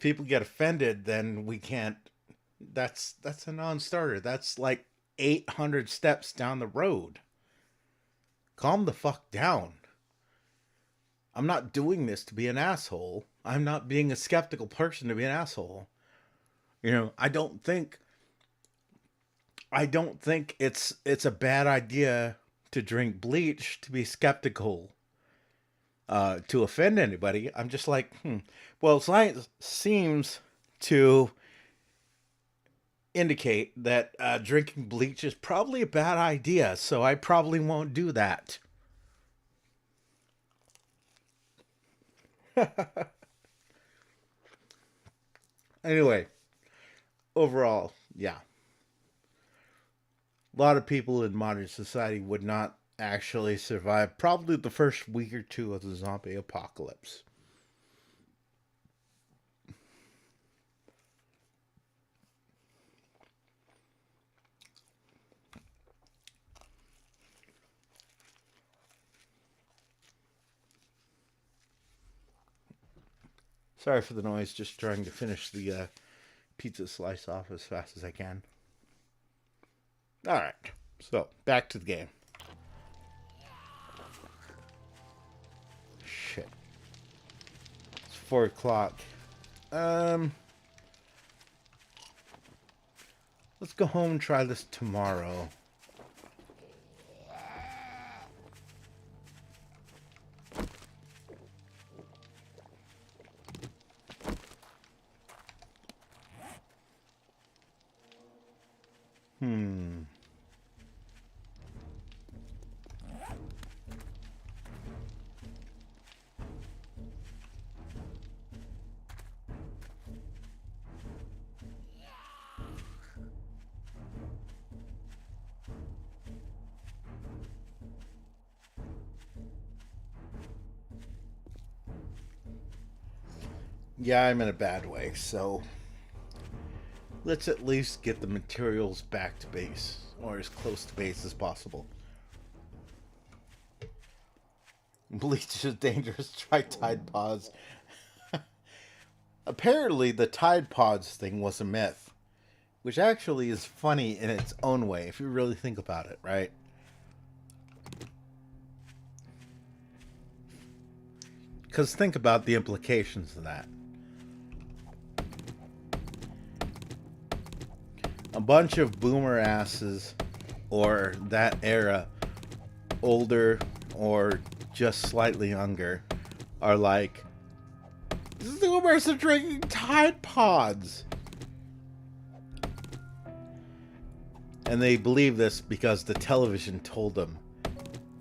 people get offended, then we can't. That's a non-starter. That's like 800 steps down the road. Calm the fuck down. I'm not doing this to be an asshole. I'm not being a skeptical person to be an asshole. You know, I don't think it's a bad idea to drink bleach to be skeptical, to offend anybody. I'm just like, well, science seems to indicate that drinking bleach is probably a bad idea, so I probably won't do that. Anyway, overall, yeah. A lot of people in modern society would not actually survive probably the first week or two of the zombie apocalypse. Sorry for the noise, just trying to finish the pizza slice off as fast as I can. Alright, so back to the game. Shit. It's 4 o'clock. Let's go home and try this tomorrow. Yeah, I'm in a bad way, so let's at least get the materials back to base, or as close to base as possible. Bleach is dangerous. Try Tide Pods. Apparently, the Tide Pods thing was a myth, which actually is funny in its own way, if you really think about it, right? Because think about the implications of that. A bunch of boomer asses, or that era, older or just slightly younger, are like, Zoomers are drinking Tide Pods. And they believe this because the television told them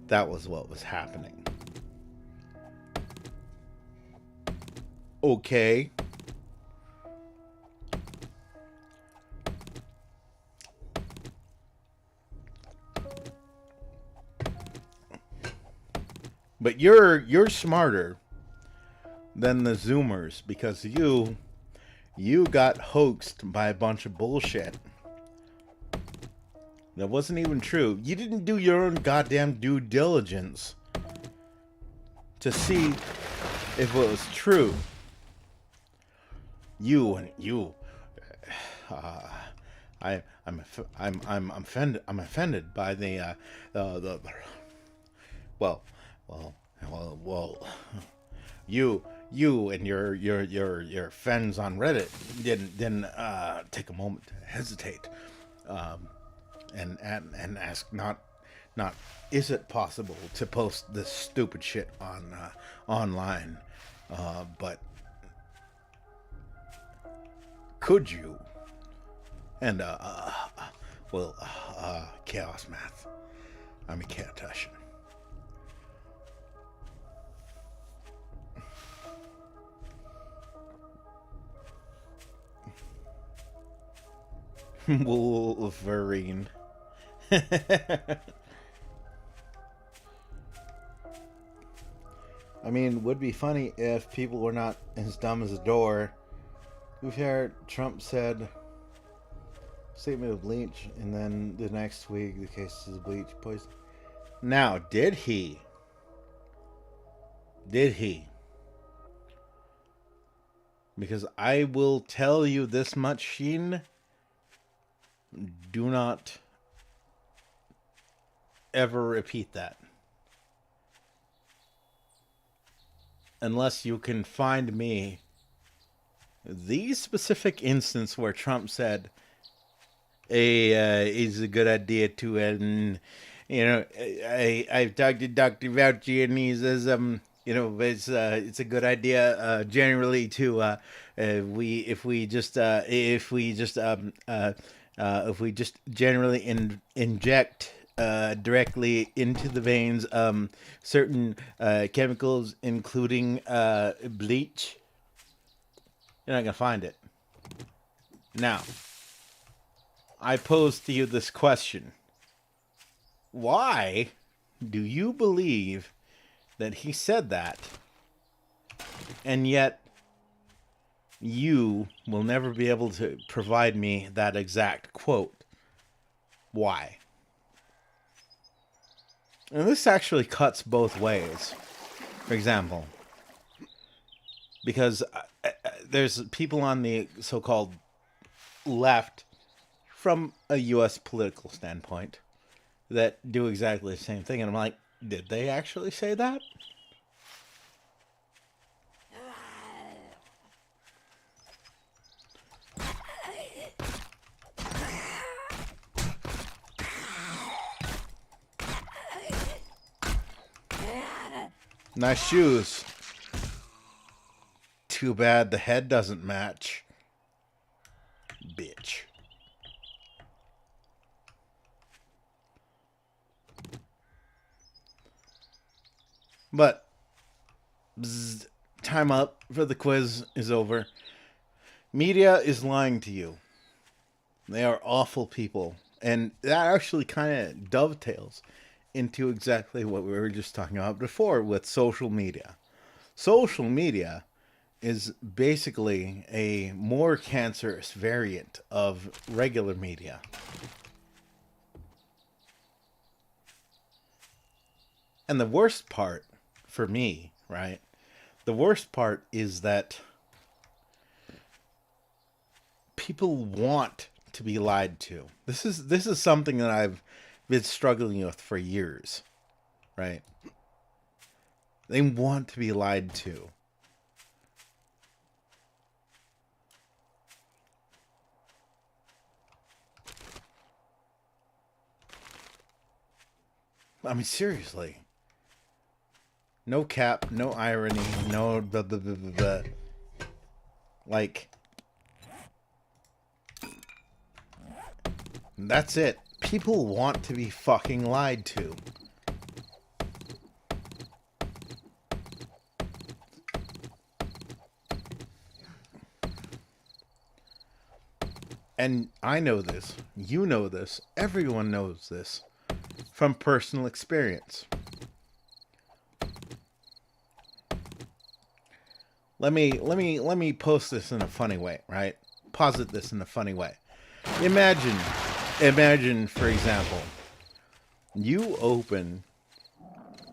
that was what was happening. Okay. But you're smarter than the Zoomers because you got hoaxed by a bunch of bullshit that wasn't even true. You didn't do your own goddamn due diligence to see if it was true. I'm offended by the well, you and your friends on Reddit didn't take a moment to hesitate, and ask not is it possible to post this stupid shit on online, but could you? And chaos math. I'm a cattushin. Wolverine. I mean, would be funny if people were not as dumb as a door. We've heard Trump said statement of bleach, and then the next week the cases of bleach poison. Now, did he? Did he? Because I will tell you this much, Sheen. Do not ever repeat that. Unless you can find me the specific instance where Trump said, it's a good idea to, I've talked to Dr. Fauci and he says, it's a good idea, generally to, if we just generally inject directly into the veins certain chemicals, including bleach. You're not gonna find it. Now, I pose to you this question: why do you believe that he said that, and yet you will never be able to provide me that exact quote? Why? And this actually cuts both ways. For example, because there's people on the so-called left, from a U.S. political standpoint, that do exactly the same thing. And I'm like, did they actually say that? Nice shoes. Too bad the head doesn't match. Bitch. But time up for the quiz is over. Media is lying to you. They are awful people. And that actually kind of dovetails into exactly what we were just talking about before with social media. Social media is basically a more cancerous variant of regular media. And the worst part for me, right? The worst part is that people want to be lied to. This is something that I've been struggling with for years, right? They want to be lied to. I mean, seriously. No cap, no irony, no blah, blah, blah, blah, blah. Like, that's it. People want to be fucking lied to. And I know this, you know this, everyone knows this from personal experience. Let me post this in a funny way, right? Posit this in a funny way. Imagine, for example, you open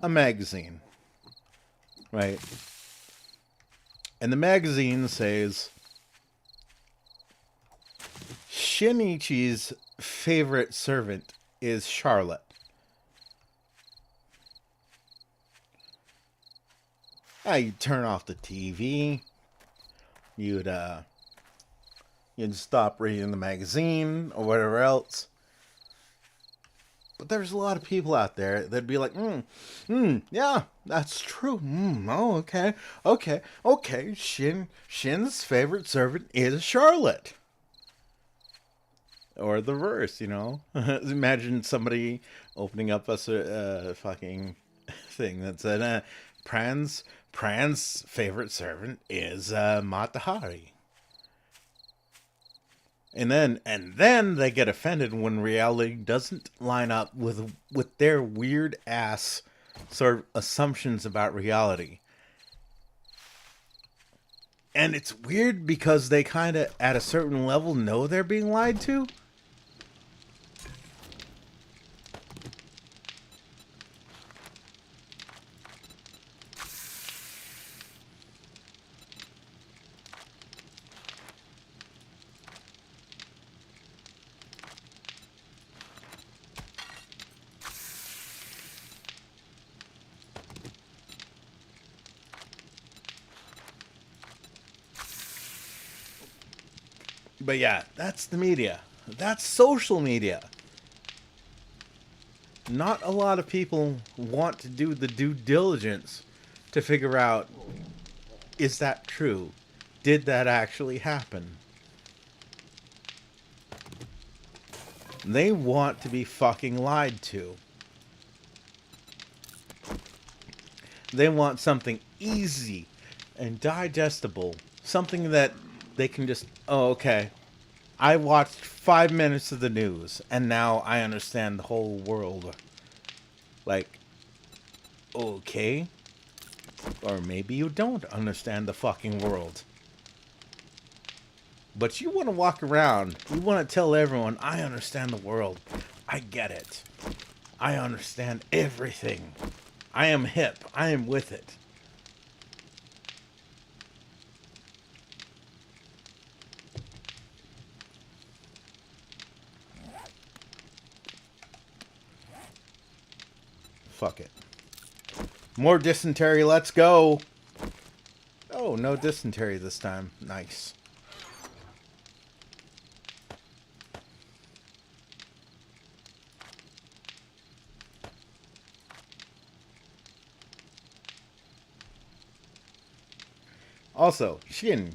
a magazine, right? And the magazine says, Shinichi's favorite servant is Charlotte. You'd turn off the TV. You'd stop reading the magazine or whatever else. But there's a lot of people out there that'd be like, yeah, that's true. Oh, okay. Shin's favorite servant is Charlotte. Or the reverse, Imagine somebody opening up a fucking thing that said, Pran's favorite servant is Matahari. And then they get offended when reality doesn't line up with their weird ass sort of assumptions about reality. And it's weird because they kind of, at a certain level, know they're being lied to. But yeah, that's the media. That's social media. Not a lot of people want to do the due diligence to figure out, is that true? Did that actually happen? They want to be fucking lied to. They want something easy and digestible. Something that they can just, oh, okay. I watched 5 minutes of the news and now I understand the whole world. Like, okay. Or maybe you don't understand the fucking world. But you want to walk around. You want to tell everyone, I understand the world. I get it. I understand everything. I am hip. I am with it. Fuck it. More dysentery. Let's go. Oh, no dysentery this time. Nice. Also, Sheen.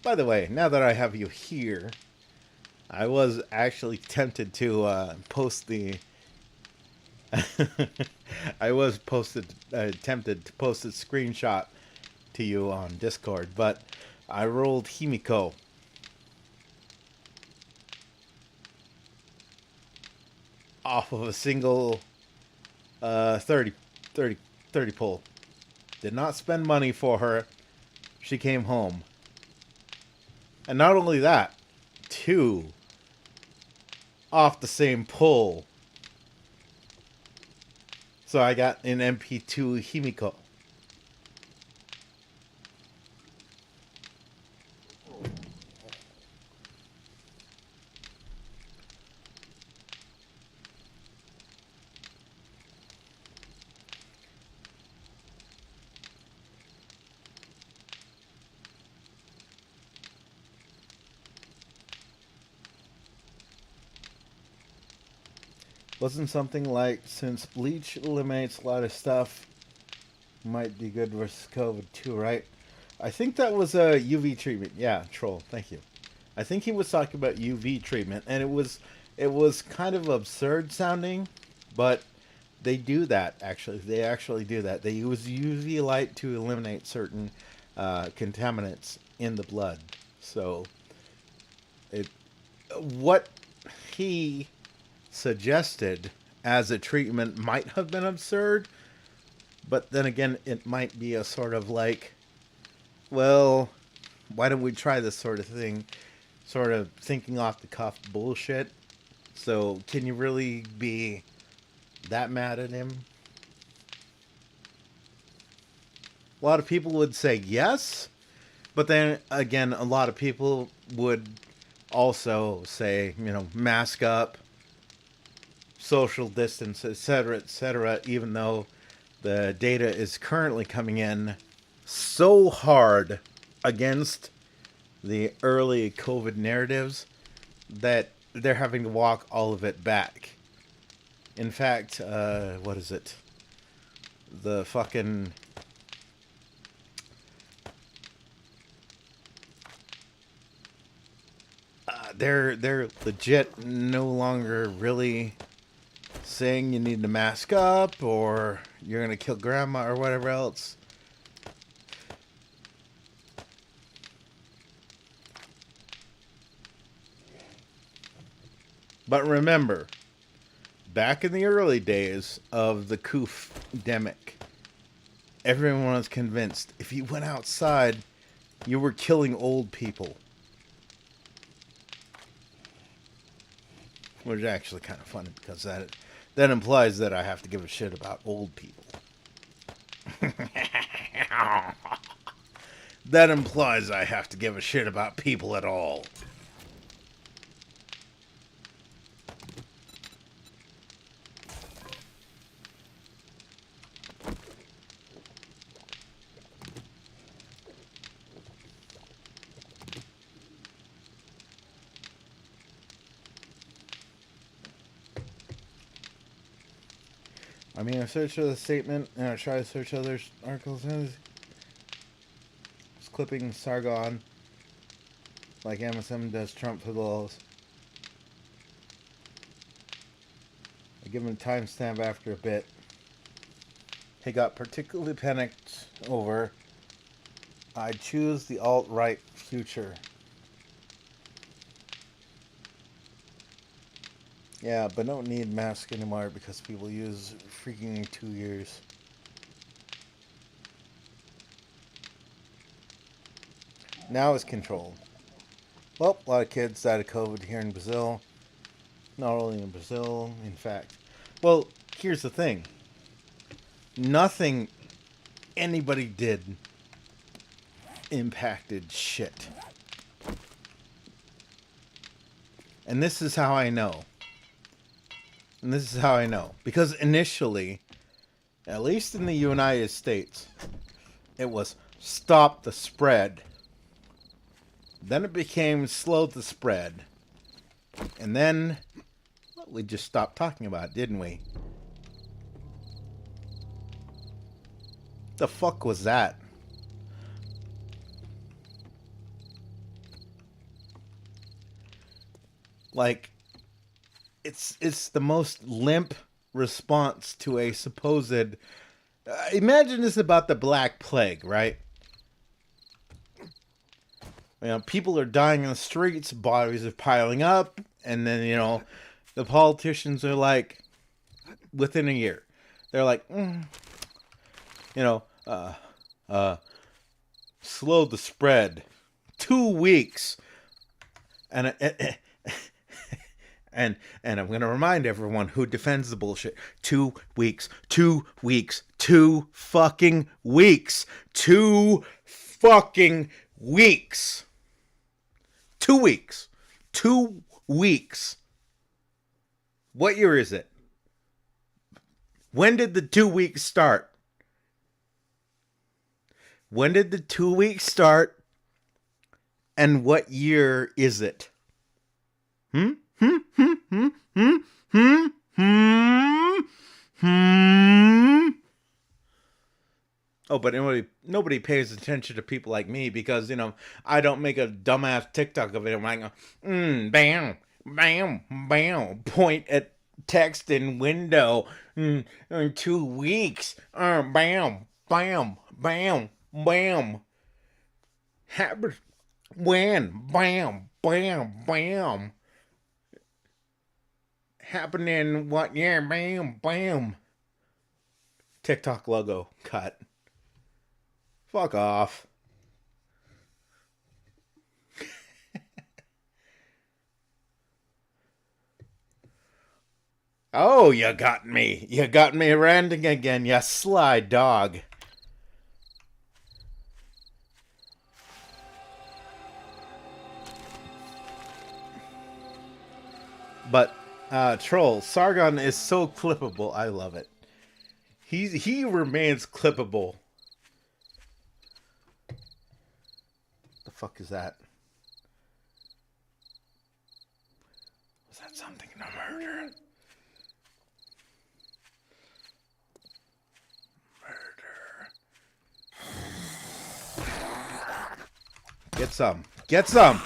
By the way, now that I have you here, I was actually tempted to post the. I was tempted to post a screenshot to you on Discord, but I rolled Himiko off of a single 30, 30, 30 pull. Did not spend money for her. She came home. And not only that, 2 off the same pull. So I got an MP2 Himiko. Wasn't something like, since bleach eliminates a lot of stuff, might be good versus COVID too, right? I think that was a UV treatment. Yeah, troll. Thank you. I think he was talking about UV treatment, and it was kind of absurd sounding, but they do that actually. They actually do that. They use UV light to eliminate certain contaminants in the blood. So it what he suggested as a treatment might have been absurd, but then again, it might be a sort of like, well, why don't we try this sort of thing? Sort of thinking off the cuff bullshit. So, can you really be that mad at him? A lot of people would say yes, but then again, a lot of people would also say, mask up, social distance, etc., even though the data is currently coming in so hard against the early COVID narratives that they're having to walk all of it back. In fact, what is it? The fucking... they're legit no longer really saying you need to mask up or you're gonna kill grandma or whatever else. But remember, back in the early days of the coof-demic, everyone was convinced if you went outside, you were killing old people. Which is actually kind of funny because that implies that I have to give a shit about old people. That implies I have to give a shit about people at all. I mean, I searched for the statement and I tried to search other articles. Just clipping Sargon like MSM does Trump for the lulz. I give him a timestamp after a bit. He got particularly panicked over I choose the alt-right future. Yeah, but don't need masks anymore because people use freaking 2 years. Now it's controlled. Well, a lot of kids died of COVID here in Brazil. Not only in Brazil, in fact. Well, here's the thing. Nothing anybody did impacted shit. And this is how I know. And this is how I know. Because initially, at least in the United States, it was stop the spread. Then it became slow the spread. And then, well, we just stopped talking about it, didn't we? The fuck was that? Like, it's the most limp response to a supposed... imagine this about the Black Plague, right? You know, people are dying in the streets, bodies are piling up, and then, you know, the politicians are like, within a year, they're like, you know, slow the spread. 2 weeks. And and I'm going to remind everyone who defends the bullshit. 2 weeks. 2 weeks. 2 fucking weeks. 2 fucking weeks. 2 weeks. 2 weeks. What year is it? When did the 2 weeks start? When did the 2 weeks start? And what year is it? Oh, but nobody pays attention to people like me because, you know, I don't make a dumbass TikTok of it. I'm like, bam, bam, bam, point at text in window, in 2 weeks, bam, bam, bam, bam. Happen when, bam, bam, bam. Happening what year, bam, bam. TikTok logo cut. Fuck off. Oh, you got me. You got me ranting again, you sly dog. But, troll, Sargon is so clippable. I love it. He remains clippable. The fuck is that? Was that something to murder? Get some. Get some!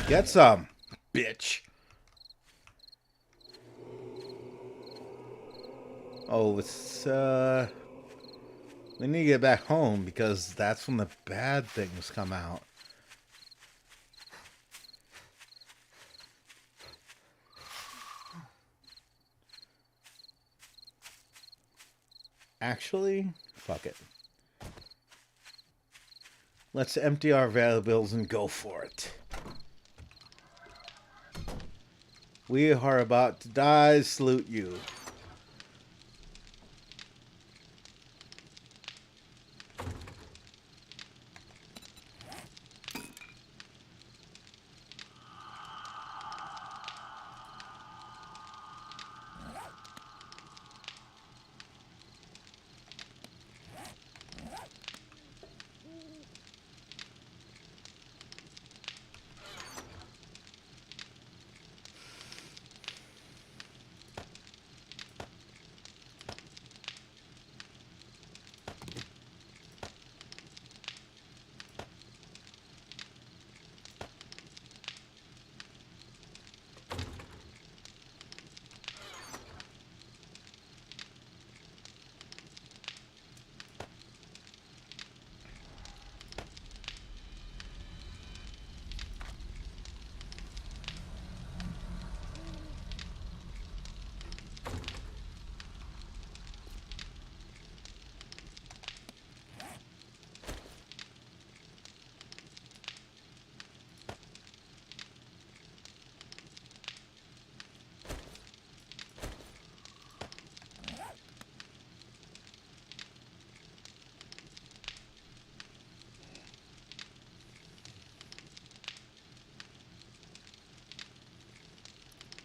Get some, bitch. Oh, it's, we need to get back home because that's when the bad things come out. Actually, fuck it. Let's empty our valuables and go for it. We are about to die. Salute you.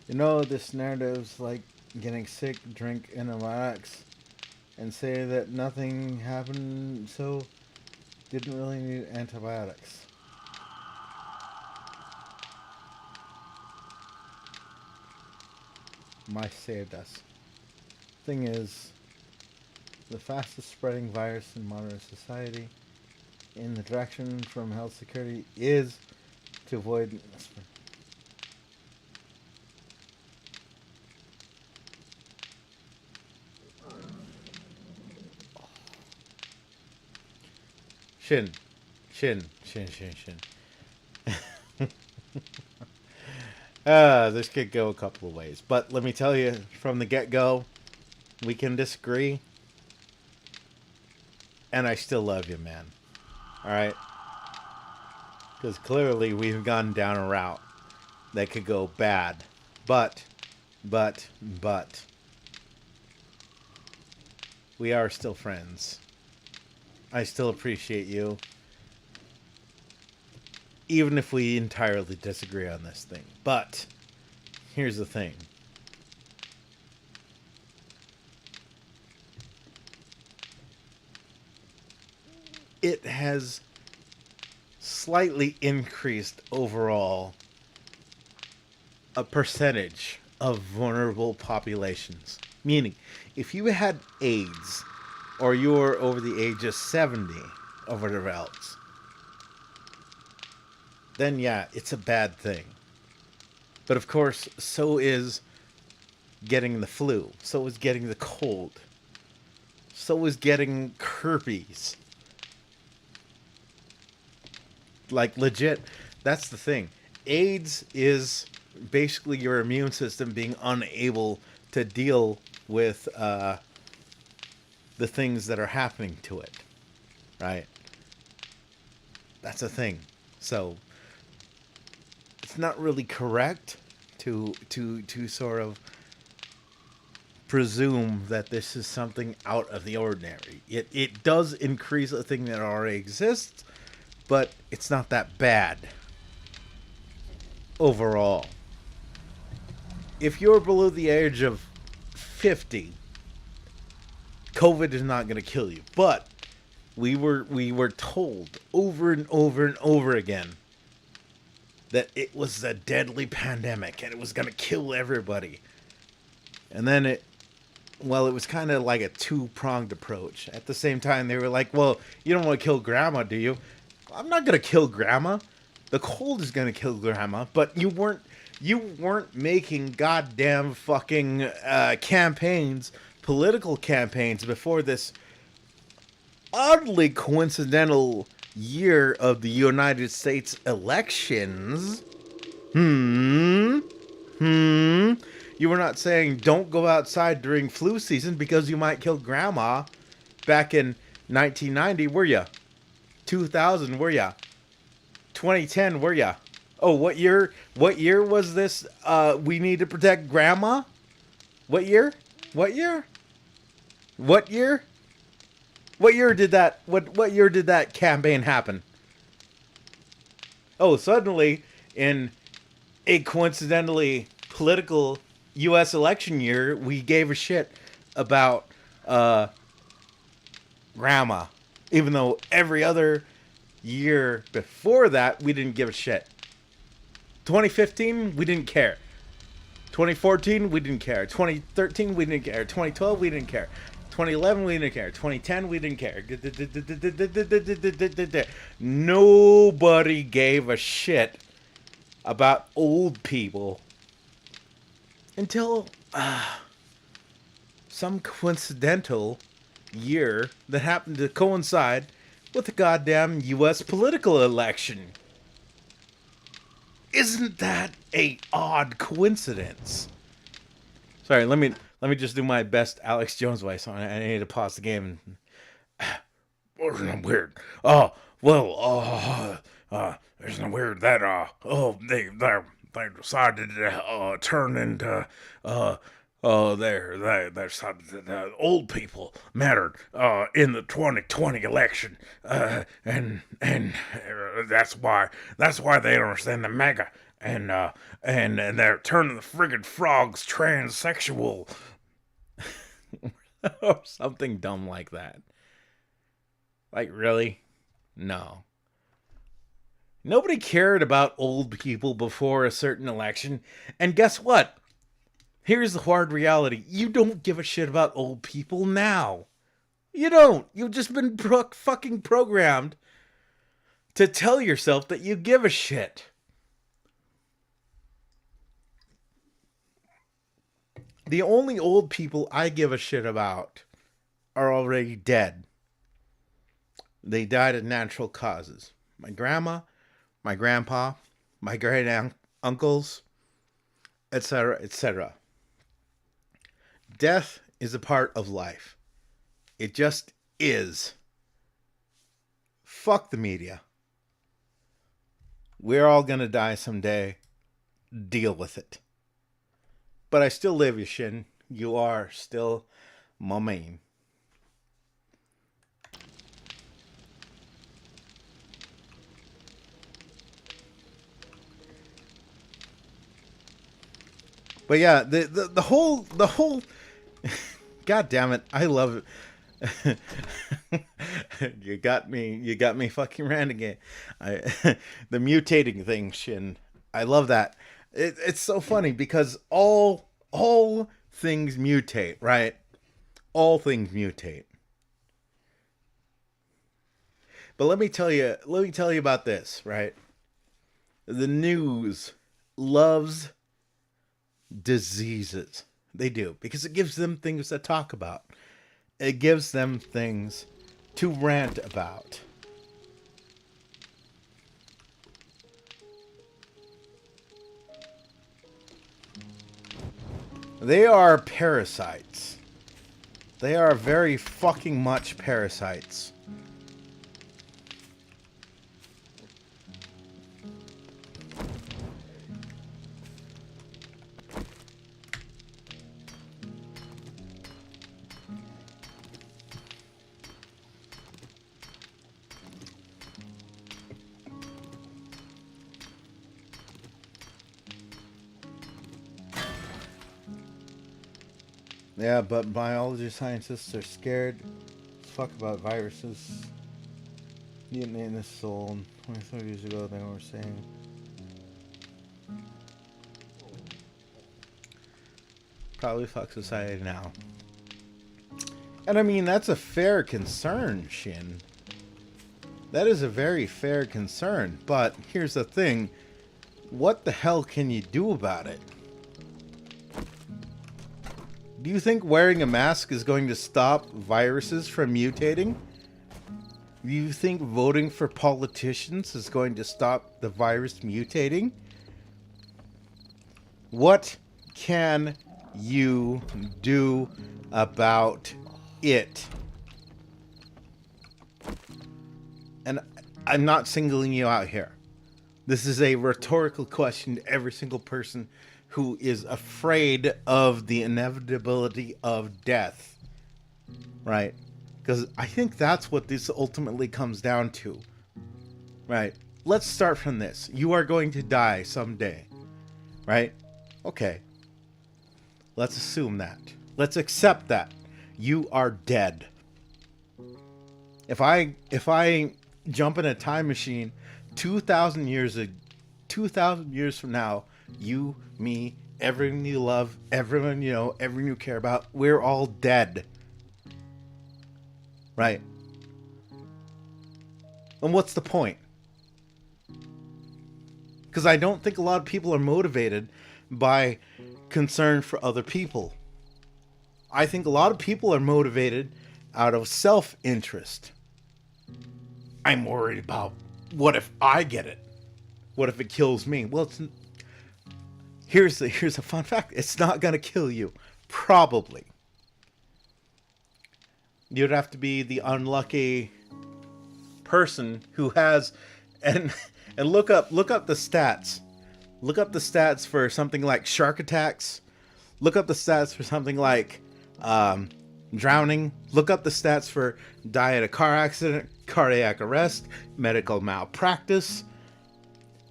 You know, this narrative's like getting sick, drink antibiotics, and say that nothing happened, so didn't really need antibiotics. Mice saved us. Thing is, the fastest spreading virus in modern society, in the direction from health security, is to avoid. Shin. Shin. Shin, shin, shin. This could go a couple of ways. But let me tell you, from the get-go, we can disagree. And I still love you, man. Alright? Because clearly we've gone down a route that could go bad. But. We are still friends. I still appreciate you. Even if we entirely disagree on this thing. But, here's the thing. It has slightly increased overall a percentage of vulnerable populations. Meaning, if you had AIDS, or you were over the age of 70, or whatever else, then yeah, it's a bad thing. But of course, so is getting the flu. So is getting the cold. So is getting herpes. Like, legit, that's the thing. AIDS is basically your immune system being unable to deal with the things that are happening to it. Right? That's a thing. So it's not really correct to sort of presume that this is something out of the ordinary. It does increase a thing that already exists, but it's not that bad overall. If you're below the age of 50, COVID is not going to kill you. But we were told over and over and over again that it was a deadly pandemic and it was going to kill everybody. And then it was kind of like a two-pronged approach. At the same time, they were like, well, you don't want to kill grandma, do you? I'm not going to kill grandma. The cold is going to kill grandma. But you weren't making goddamn fucking campaigns, political campaigns, before this oddly coincidental year of the United States elections. You were not saying don't go outside during flu season because you might kill grandma back in 1990, were ya? 2000, were ya? 2010, were ya? Oh, what year was this? We need to protect grandma? What year? What year? What year? What year did that campaign happen? Oh, suddenly in a coincidentally political U.S. election year, we gave a shit about grandma, even though every other year before that we didn't give a shit. 2015, we didn't care. 2014, we didn't care. 2013, we didn't care. 2012, we didn't care. 2011, we didn't care. 2010, we didn't care. Nobody gave a shit about old people until some coincidental year that happened to coincide with the goddamn U.S. political election. Isn't that a odd coincidence? Sorry, let me just do my best Alex Jones voice. I need to pause the game. Wasn't it weird? Oh, well, isn't it weird that they decided to turn into they decided that old people mattered in the 2020 election, and that's why they don't understand the MAGA and they're turning the friggin' frogs transsexual. Or something dumb like that. Like, really? No. Nobody cared about old people before a certain election. And guess what? Here's the hard reality. You don't give a shit about old people now. You don't. You've just been fucking programmed to tell yourself that you give a shit. The only old people I give a shit about are already dead. They died of natural causes. My grandma, my grandpa, my great uncles, etc., etc. Death is a part of life. It just is. Fuck the media. We're all gonna die someday. Deal with it. But I still live, you shin. You are still my main. But yeah, the whole God damn it, I love it. You got me fucking ranting it. The mutating thing, Shin. I love that. It's so funny because all things mutate, right? All things mutate. But let me tell you about this, right? The news loves diseases. They do, because it gives them things to talk about. It gives them things to rant about. They are parasites. They are very fucking much parasites. Yeah, but biology scientists are scared. Fuck about viruses. Mutant in the soul. 20 years ago, they were saying. Probably fuck society now. And I mean, that's a fair concern, Shin. That is a very fair concern. But here's the thing. What the hell can you do about it? Do you think wearing a mask is going to stop viruses from mutating? Do you think voting for politicians is going to stop the virus mutating? What can you do about it? And I'm not singling you out here. This is a rhetorical question to every single person who is afraid of the inevitability of death, right? Because I think that's what this ultimately comes down to, right? Let's start from this. You are going to die someday, right? Okay. Let's assume that. Let's accept that. You are dead. If I jump in a time machine 2,000 years from now, you, me, everyone you love, everyone you know, everyone you care about, we're all dead. Right? And what's the point? Because I don't think a lot of people are motivated by concern for other people. I think a lot of people are motivated out of self-interest. I'm worried about, what if I get it? What if it kills me? Well, here's a fun fact. It's not going to kill you. Probably. You'd have to be the unlucky person who has, and look up the stats. Look up the stats for something like shark attacks. Look up the stats for something like drowning. Look up the stats for die in a car accident, cardiac arrest, medical malpractice.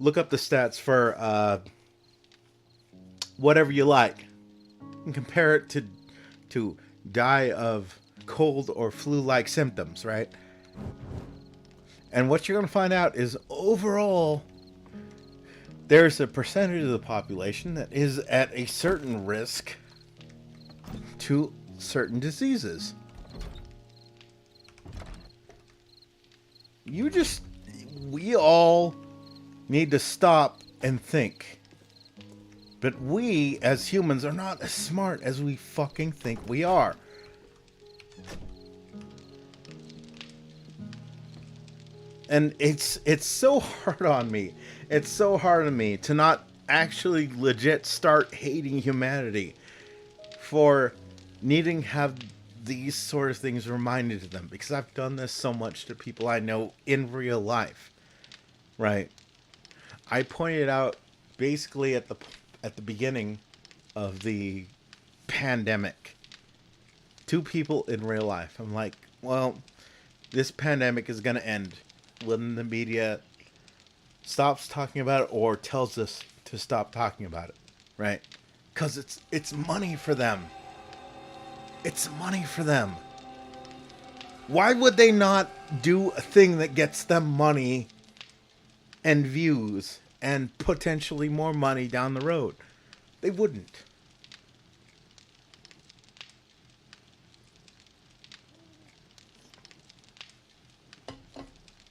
look up the stats for whatever you like and compare it to die of cold or flu-like symptoms, right? And what you're going to find out is overall, there's a percentage of the population that is at a certain risk to certain diseases. We all need to stop and think. But we, as humans, are not as smart as we fucking think we are. And it's so hard on me. It's so hard on me to not actually legit start hating humanity for needing to have these sort of things reminded to them, because I've done this so much to people I know in real life, right? I pointed out basically at the beginning of the pandemic to people in real life. I'm like, well, this pandemic is going to end when the media stops talking about it or tells us to stop talking about it, right? Because it's money for them. It's money for them. Why would they not do a thing that gets them money and views and potentially more money down the road? They wouldn't.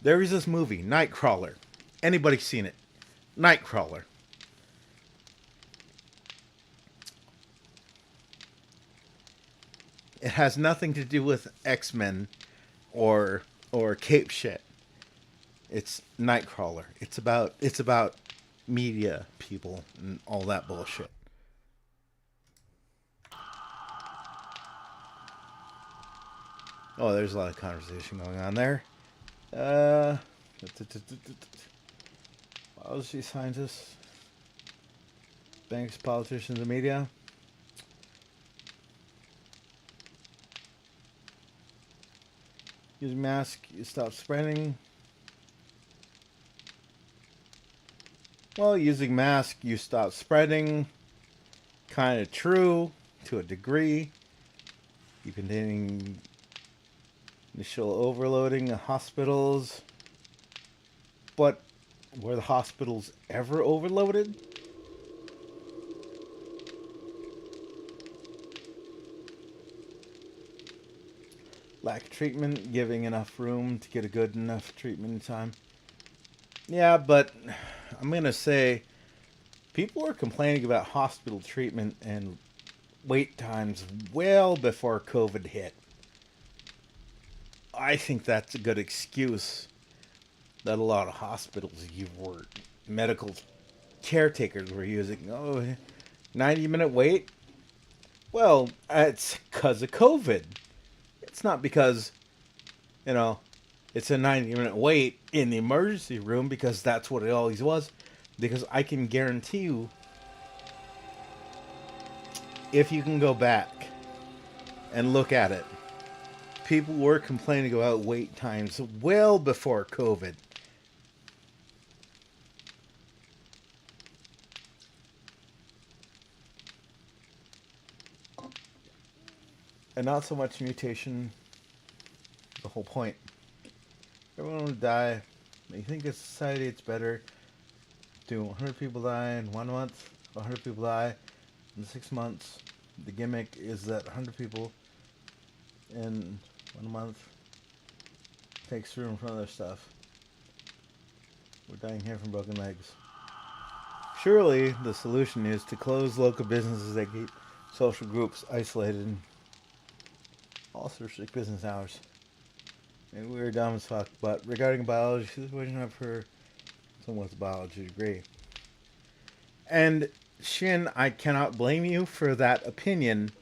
There is this movie, Nightcrawler. Anybody seen it? Nightcrawler. It has nothing to do with X-Men or cape shit. It's Nightcrawler. It's about media people and all that bullshit. Oh, there's a lot of conversation going on there. Biology scientists, banks, politicians, and media. Using mask, you stop spreading. Well, using mask, you stop spreading. Kind of true to a degree. You containing initial overloading of hospitals. But were the hospitals ever overloaded? Lack of treatment, giving enough room to get a good enough treatment time. Yeah, but I'm going to say people were complaining about hospital treatment and wait times well before COVID hit. I think that's a good excuse that a lot of hospitals medical caretakers were using. Oh, 90-minute wait? Well, it's because of COVID. It's not because, it's a 90-minute wait in the emergency room because that's what it always was. Because I can guarantee you, if you can go back and look at it, people were complaining about wait times well before COVID. And not so much mutation, the whole point. Everyone would die. You think as society it's better to 100 people die in 1 month, 100 people die in 6 months. The gimmick is that 100 people in 1 month takes room from other stuff. We're dying here from broken legs. Surely the solution is to close local businesses that keep social groups isolated. Also restrict business hours. Maybe we're dumb as fuck, but regarding biology, situation I've heard someone with a biology degree. And Shin, I cannot blame you for that opinion.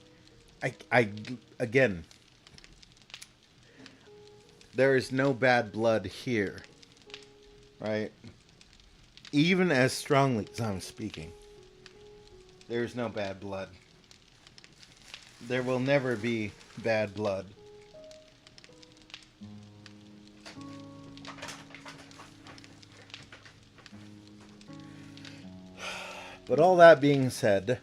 Again, there is no bad blood here, right? Even as strongly as I'm speaking, there is no bad blood. There will never be bad blood. But all that being said,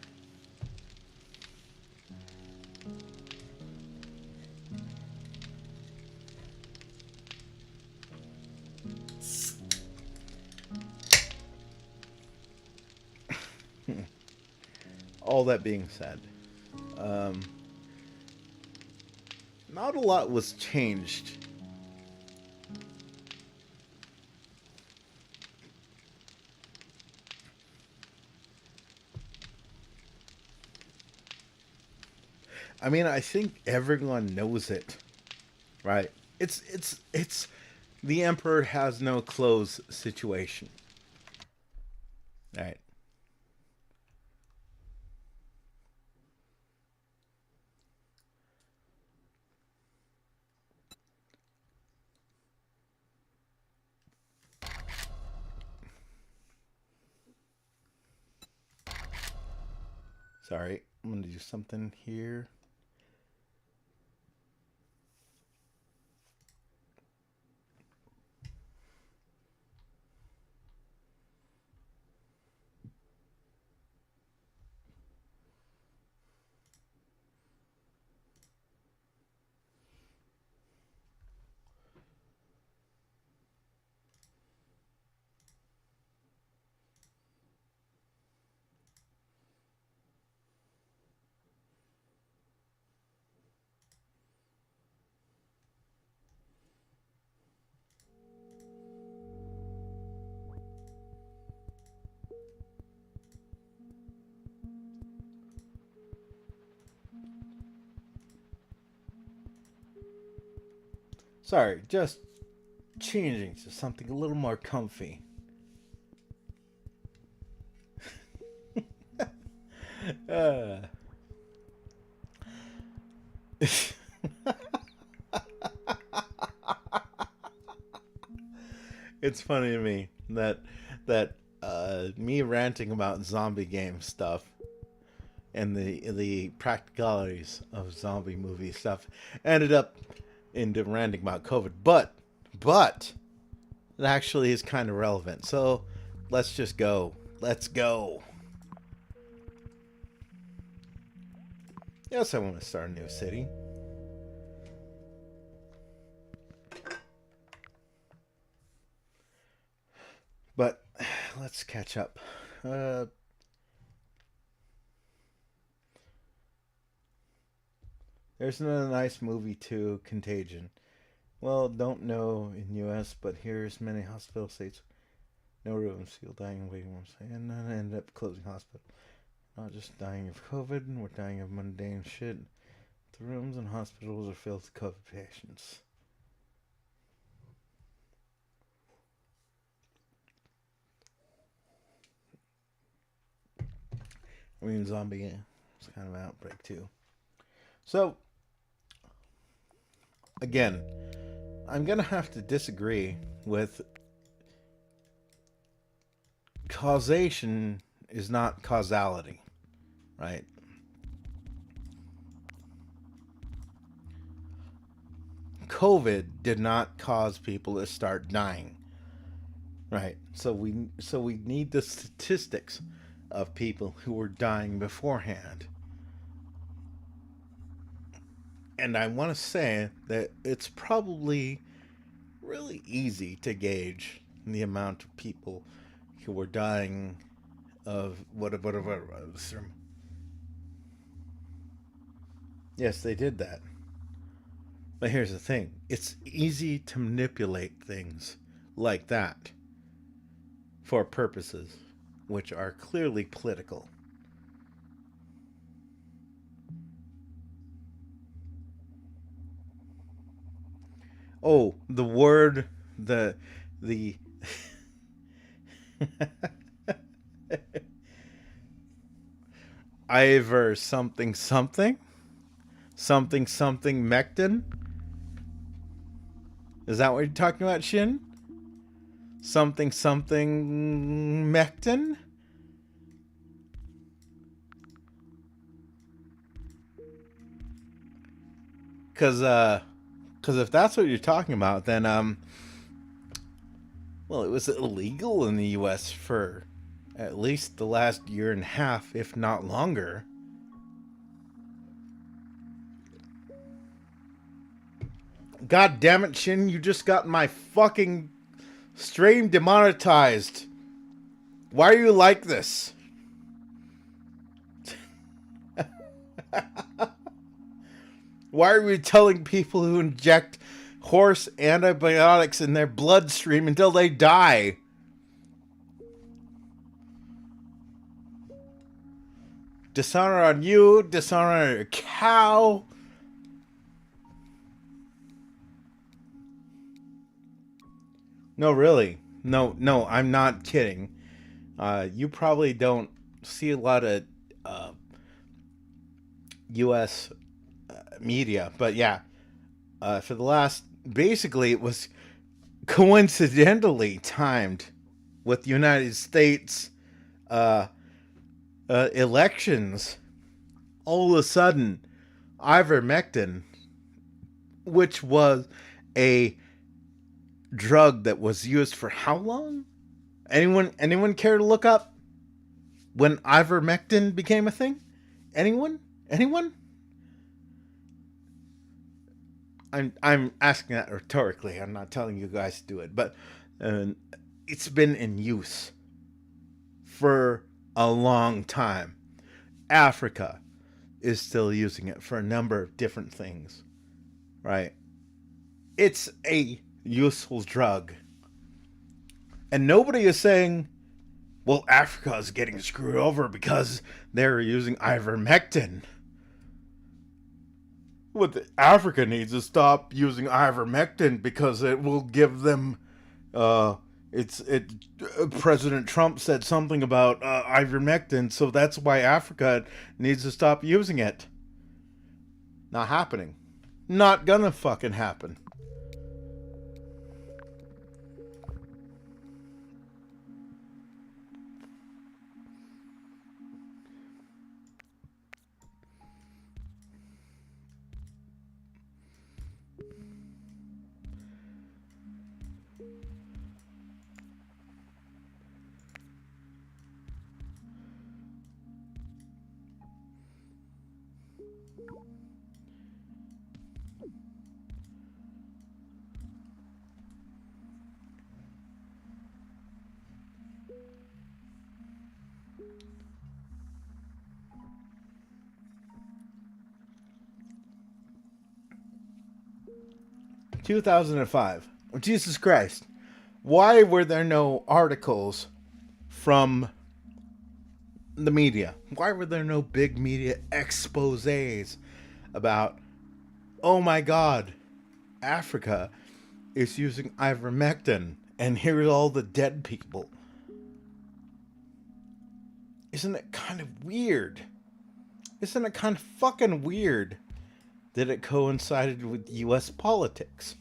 not a lot was changed. I mean, I think everyone knows it, right? It's the emperor has no clothes situation. Right. Sorry, I'm gonna do something here. Sorry, just changing to something a little more comfy. Uh. It's funny to me that me ranting about zombie game stuff and the practicalities of zombie movie stuff ended up into ranting about COVID. But it actually is kind of relevant. So let's just go. Let's go. Yes, I want to start a new city. But let's catch up. There's another nice movie too, Contagion. Well, don't know in U.S., but here's many hospital states. No rooms, still dying in waiting rooms, and then end up closing hospital. Not just dying of COVID, we're dying of mundane shit. The rooms and hospitals are filled with COVID patients. I mean, zombie, it's kind of an outbreak too. So, again, I'm gonna have to disagree with causation is not causality, right? COVID did not cause people to start dying, right? So we need the statistics of people who were dying beforehand. And I want to say that it's probably really easy to gauge the amount of people who were dying of whatever. Yes, they did that. But here's the thing, it's easy to manipulate things like that for purposes which are clearly political. Oh, the word, the Ivor something something Mectin. Is that what you're talking about, Shin? Something Mectin? Cause if that's what you're talking about, then well, it was illegal in the U.S. for At least the last year and a half, if not longer. God damn it, Shin, you just got my fucking stream demonetized. Why are you like this? Why are we telling people who inject horse antibiotics in their bloodstream until they die? Dishonor on you, dishonor on your cow. No, really. No, I'm not kidding. You probably don't see a lot of U.S. Media, but yeah, for the last, basically, it was coincidentally timed with the United States elections. All of a sudden, ivermectin, which was a drug that was used for how long? Anyone care to look up when ivermectin became a thing? Anyone? I'm asking that rhetorically. I'm not telling you guys to do it, but it's been in use for a long time. Africa is still using it for a number of different things, right? It's a useful drug. And nobody is saying, well, Africa is getting screwed over because they're using ivermectin. What Africa needs to stop using ivermectin because it will give them. President Trump said something about ivermectin, so that's why Africa needs to stop using it. Not happening. Not gonna fucking happen. 2005. Jesus Christ. Why were there no articles from the media? Why were there no big media exposés about, oh my god, Africa is using ivermectin and here's all the dead people? Isn't it kind of weird? Isn't it kind of fucking weird that it coincided with U.S. politics?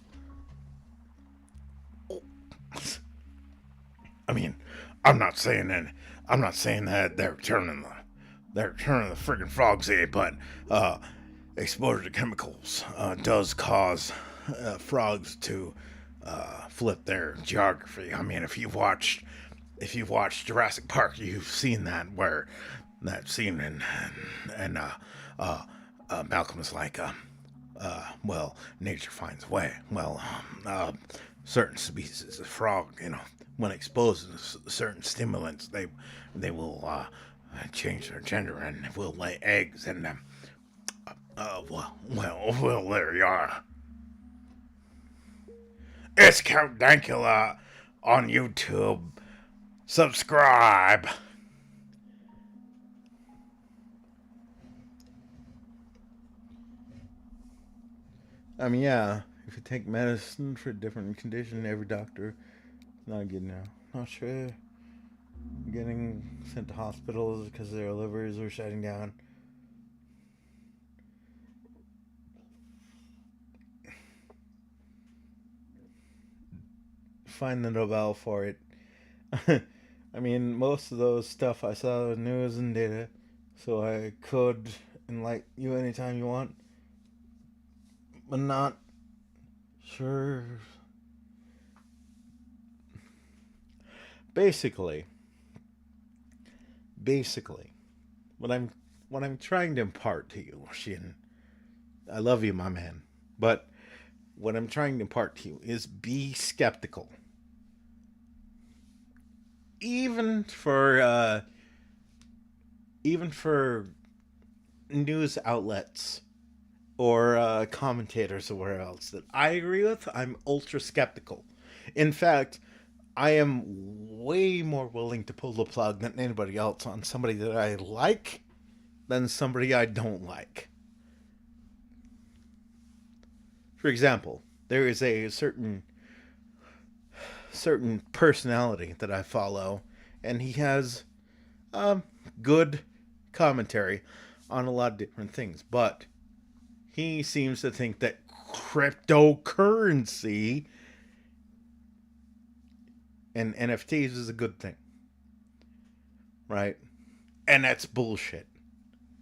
I mean, I'm not saying that they're turning the friggin' frogs in, but exposure to chemicals does cause frogs to flip their geography. I mean, if you've watched Jurassic Park, you've seen that scene and Malcolm is like, well, nature finds a way. Well, certain species of frog, when exposed to certain stimulants, they will change their gender and will lay eggs. And well, there you are. It's Count Dankula on YouTube. Subscribe. I mean, yeah, if you take medicine for a different condition, every doctor is not good now. Not sure. Getting sent to hospitals because their livers are shutting down. Find the Nobel for it. I mean, most of those stuff I saw in news and data, so I could enlighten you anytime you want. But not sure. Basically, basically, what I'm trying to impart to you, Shin, I love you, my man, but what I'm trying to impart to you is be skeptical. Even for news outlets or commentators or where else that I agree with, I'm ultra skeptical. In fact, I am way more willing to pull the plug than anybody else on somebody that I like than somebody I don't like. For example, there is a certain personality that I follow, and he has good commentary on a lot of different things, but he seems to think that cryptocurrency and NFTs is a good thing, right? And that's bullshit.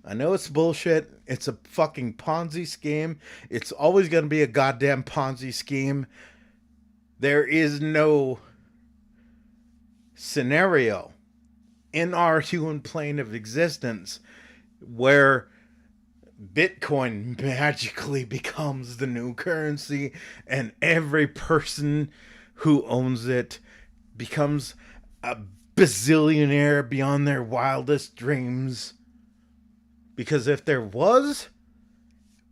I know it's bullshit. It's a fucking Ponzi scheme. It's always going to be a goddamn Ponzi scheme. There is no scenario in our human plane of existence where Bitcoin magically becomes the new currency and every person who owns it becomes a bazillionaire beyond their wildest dreams. Because if there was,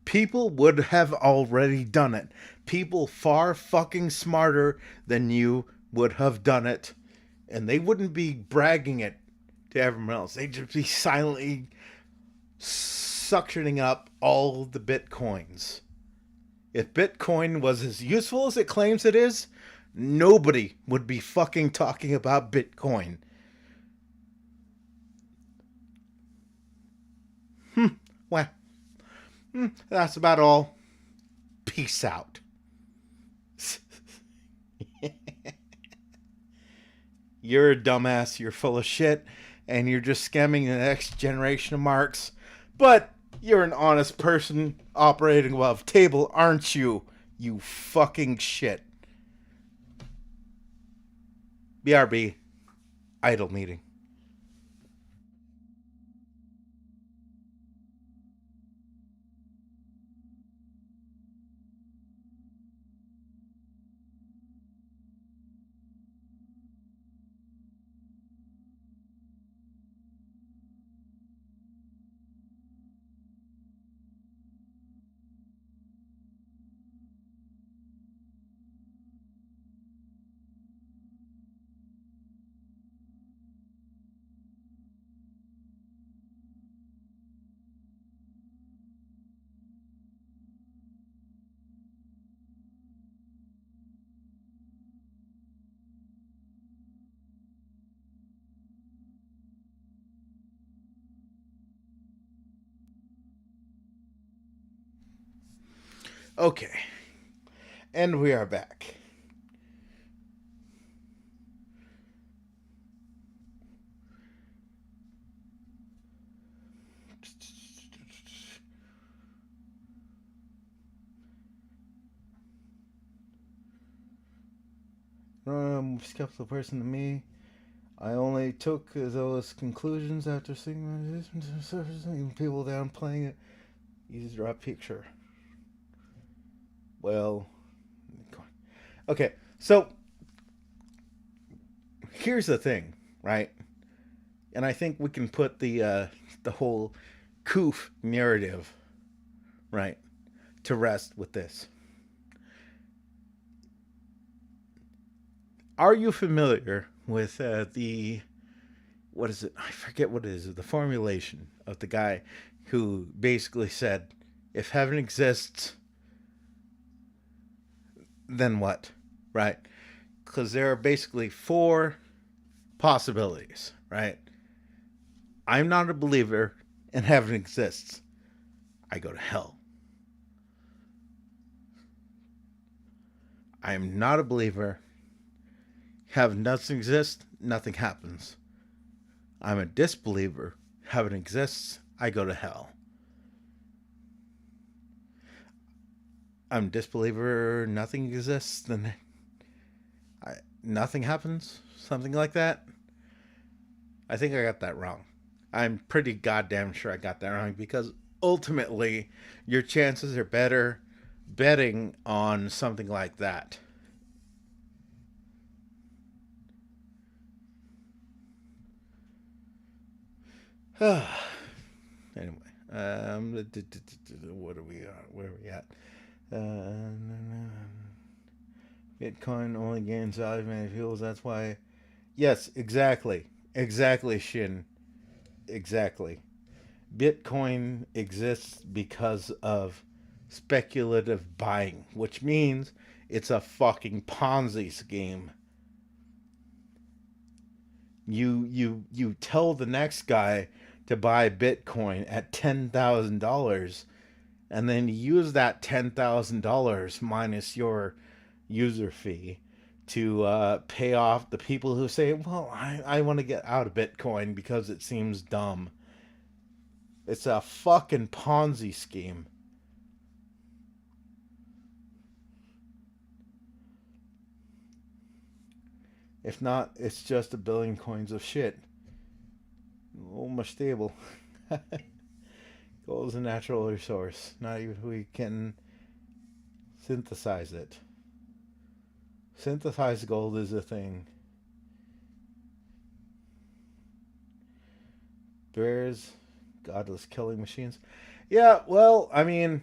people would have already done it. People far fucking smarter than you would have done it. And they wouldn't be bragging it to everyone else. They'd just be silently suctioning up all the bitcoins. If Bitcoin was as useful as it claims it is, nobody would be fucking talking about Bitcoin. Well, that's about all. Peace out. You're a dumbass, you're full of shit, and you're just scamming the next generation of marks. But you're an honest person operating above table, aren't you? You fucking shit. BRB. Idle meeting. Okay. And we are back. Skeptical person to me. I only took those conclusions after seeing people downplaying it. Easy to draw a picture. Well, okay. So here's the thing, right? And I think we can put the whole coof narrative, right, to rest with this. Are you familiar with the what is it? I forget what it is. The formulation of the guy who basically said, "If heaven exists, then what?" Right? Because there are basically four possibilities, right? I'm not a believer and heaven exists. I go to hell. I am not a believer. Heaven doesn't exist. Nothing happens. I'm a disbeliever. Heaven exists. I go to hell. I'm a disbeliever. Nothing exists. Then nothing happens. Something like that. I think I got that wrong. I'm pretty goddamn sure I got that wrong because ultimately your chances are better betting on something like that. Anyway, what are we at? Where are we at? Bitcoin only gains value when it fuels. That's why. Yes, exactly. Exactly, Shin. Exactly. Bitcoin exists because of speculative buying, which means it's a fucking Ponzi scheme. You tell the next guy to buy Bitcoin at $10,000, and then you use that $10,000 minus your user fee to pay off the people who say, "Well, I want to get out of Bitcoin because it seems dumb." It's a fucking Ponzi scheme. If not, it's just a billion coins of shit. Almost stable. Gold is a natural resource. Not even we can synthesize it. Synthesized gold is a thing. Bears, godless killing machines. Yeah, well, I mean,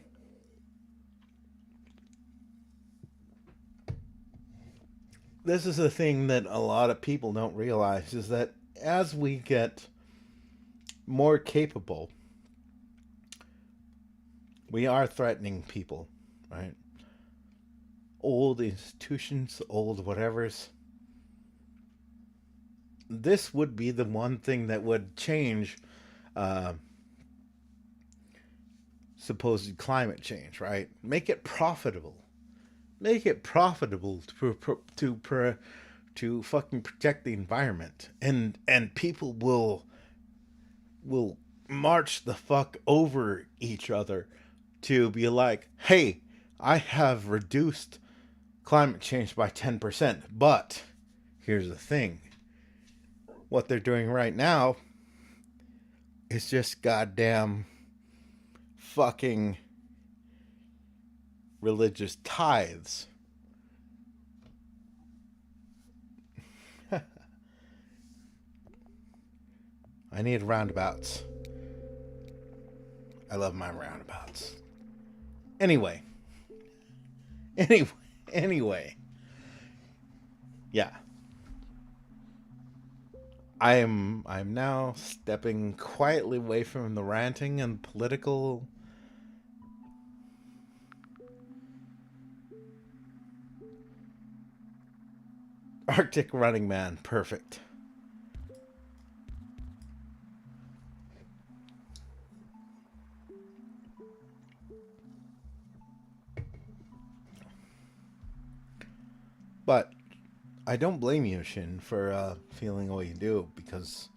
this is a thing that a lot of people don't realize is that as we get more capable, we are threatening people, right? Old institutions, old whatevers. This would be the one thing that would change uh, supposed climate change, right? Make it profitable. Make it profitable to fucking protect the environment, and people will march the fuck over each other to be like, hey, I have reduced climate change by 10%, but here's the thing. What they're doing right now is just goddamn fucking religious tithes. I need roundabouts. I love my roundabouts. Anyway. Anyway. Anyway. Yeah. I'm now stepping quietly away from the ranting and political Arctic Running Man. Perfect. But I don't blame you, Shin, for feeling the way you do, because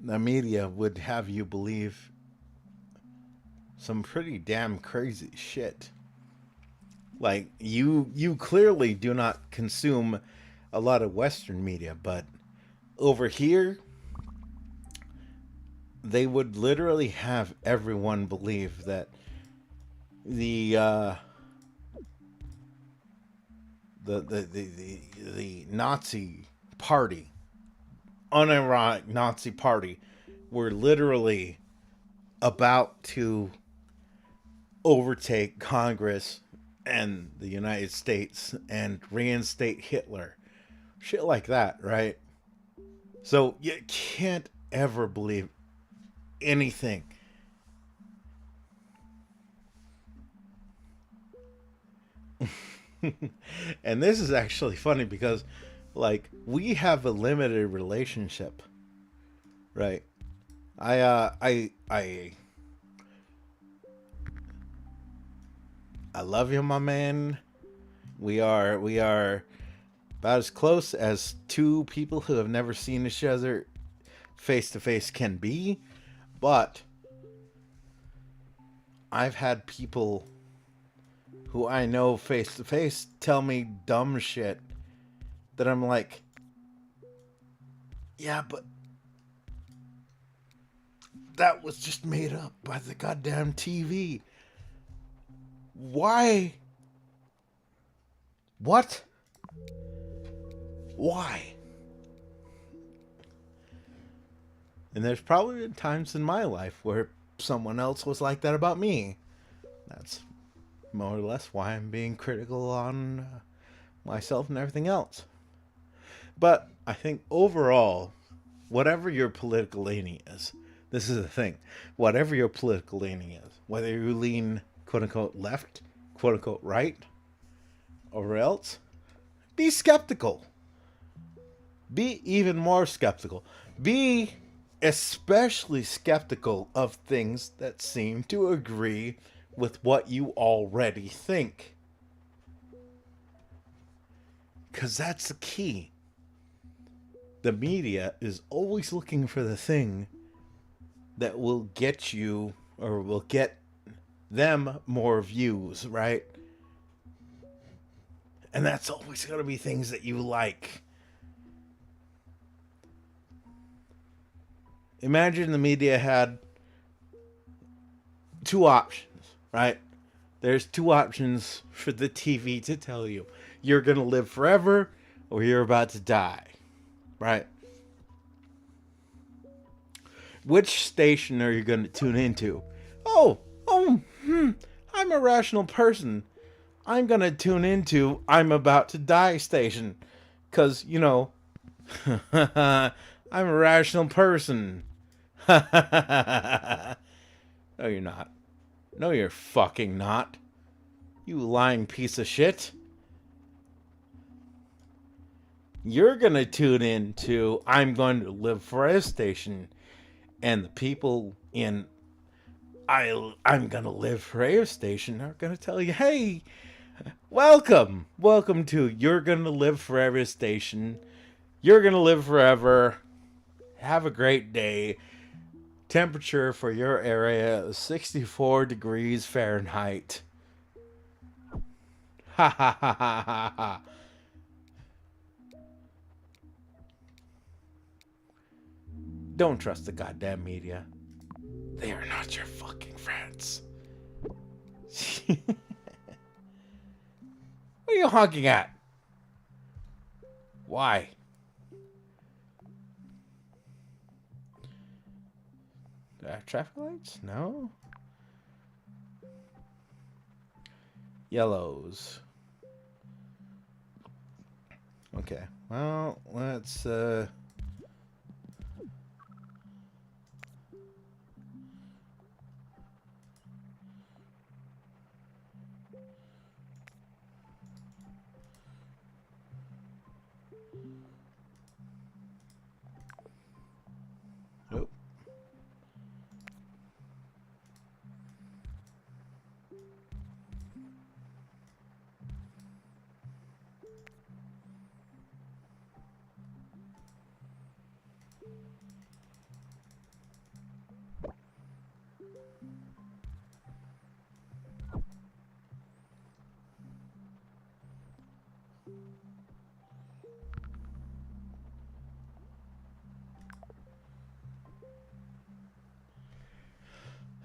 the media would have you believe some pretty damn crazy shit. Like you clearly do not consume a lot of Western media, but over here they would literally have everyone believe that the uh, the Nazi party, unironic Nazi party, were literally about to overtake Congress and the United States and reinstate Hitler. Shit like that, right? So you can't ever believe anything. And this is actually funny because like we have a limited relationship, right? I love you, my man. We are about as close as two people who have never seen each other face to face can be, but I've had people who I know face to face tell me dumb shit that I'm like, yeah, but that was just made up by the goddamn TV. Why? What? Why? And there's probably been times in my life where someone else was like that about me. That's more or less why I'm being critical on myself and everything else. But I think overall, whatever your political leaning is, this is the thing. Whatever your political leaning is, whether you lean quote unquote left, quote unquote right, or else, be skeptical. Be even more skeptical. Be especially skeptical of things that seem to agree with what you already think. Because that's the key. The media is always looking for the thing that will get you, or will get them more views, right? And that's always going to be things that you like. Imagine the media had two options, right? There's two options for the TV to tell you. You're going to live forever or you're about to die, right? Which station are you going to tune into? I'm a rational person. I'm going to tune into I'm about to die station. Because, you know, I'm a rational person. No, you're not. No, you're fucking not. You lying piece of shit. You're gonna tune in to I'm going to live forever station, and the people in I'm gonna live forever station are gonna tell you, hey, welcome to You're Gonna Live Forever station. You're gonna live forever. Have a great day. Temperature for your area is 64 degrees Fahrenheit. Ha ha ha ha ha ha. Don't trust the goddamn media. They are not your fucking friends. What are you honking at? Why? Traffic lights? No. Yellows. Okay. Well, let's nope.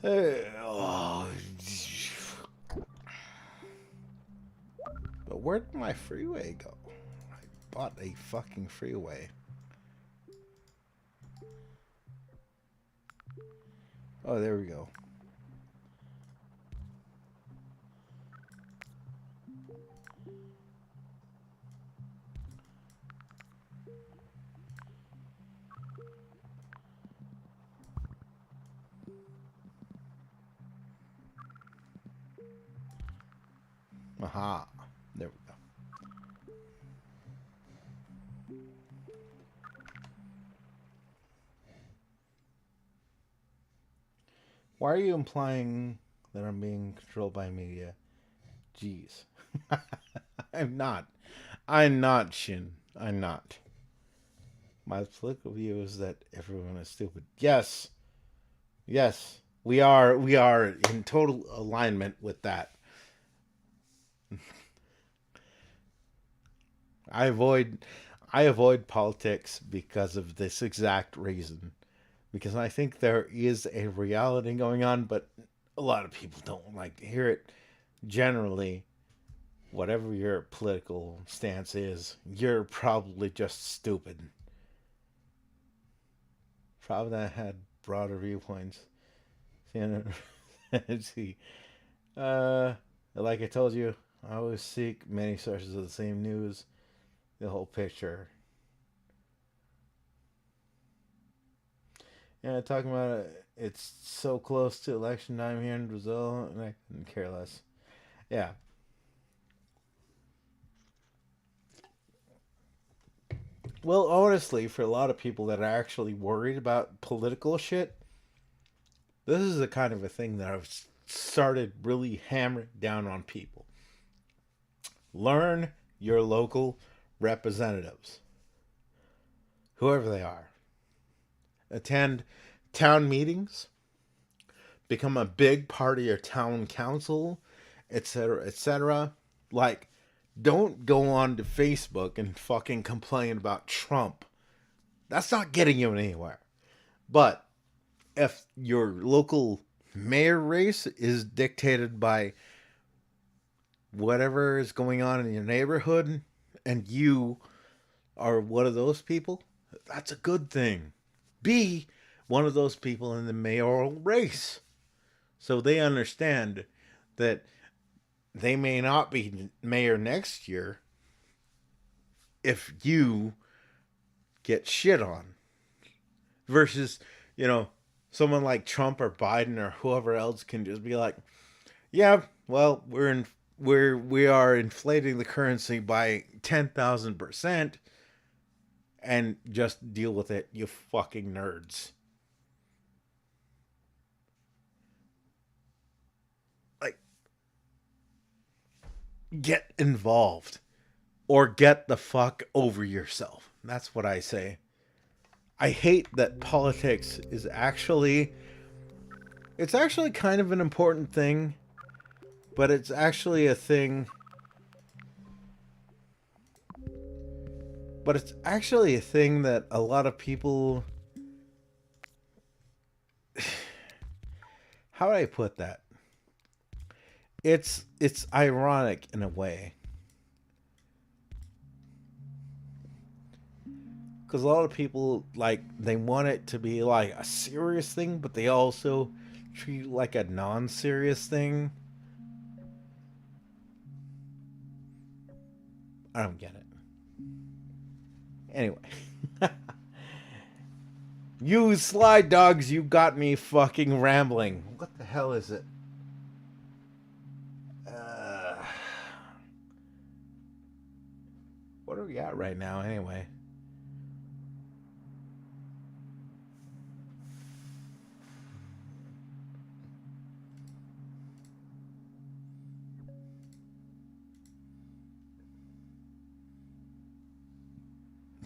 Oh. But where did my freeway go? I bought a fucking freeway. Oh, there we go. Aha. There we go. Why are you implying that I'm being controlled by media? Jeez. I'm not. I'm not, Shin. I'm not. My political view is that everyone is stupid. Yes. Yes. We are in total alignment with that. I avoid politics because of this exact reason. because I think there is a reality going on, but a lot of people don't like to hear it. Generally, whatever your political stance is, you're probably just stupid. Probably that had broader viewpoints. See, like I told you, I always seek many sources of the same news, the whole picture. Yeah, talking about it, it's so close to election time here in Brazil, and I couldn't care less. Yeah. Well, honestly, for a lot of people that are actually worried about political shit, this is the kind of a thing that I've started really hammering down on people. Learn your local representatives, whoever they are. Attend town meetings, become a big part of your town council, etc., etc. Like, don't go on to Facebook and fucking complain about Trump. That's not getting you anywhere. But if your local mayor race is dictated by whatever is going on in your neighborhood and you are one of those people, that's a good thing. Be one of those people in the mayoral race so they understand that they may not be mayor next year if you get shit on versus, you know, someone like Trump or Biden or whoever else can just be like, yeah, well, we are inflating the currency by 10,000% and just deal with it, you fucking nerds. Like, get involved or get the fuck over yourself. That's what I say. I hate that politics is actually, it's actually kind of an important thing, but it's actually a thing, but it's actually a thing that a lot of people, how do I put that? It's ironic in a way. Because a lot of people, like, they want it to be like a serious thing, but they also treat it like a non-serious thing. I don't get it. Anyway. You slide dogs, you got me fucking rambling. What the hell is it? What are we at right now, anyway?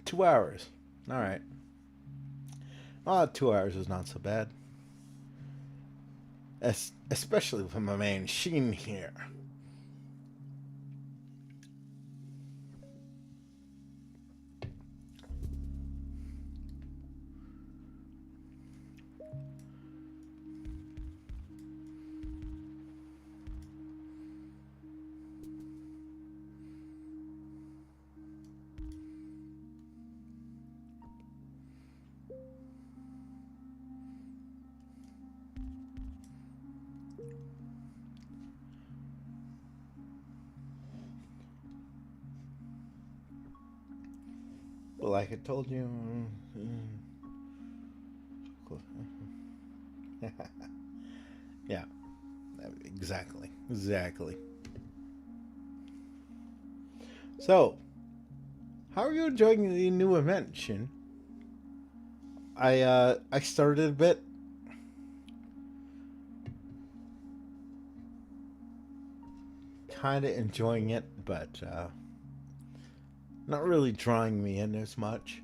Two hours. All right. 2 hours is not so bad. Especially with my man Sheen here. But like I told you, yeah, exactly. So, how are you enjoying the new event, Shin? I started a bit. Kind of enjoying it, but not really drawing me in as much.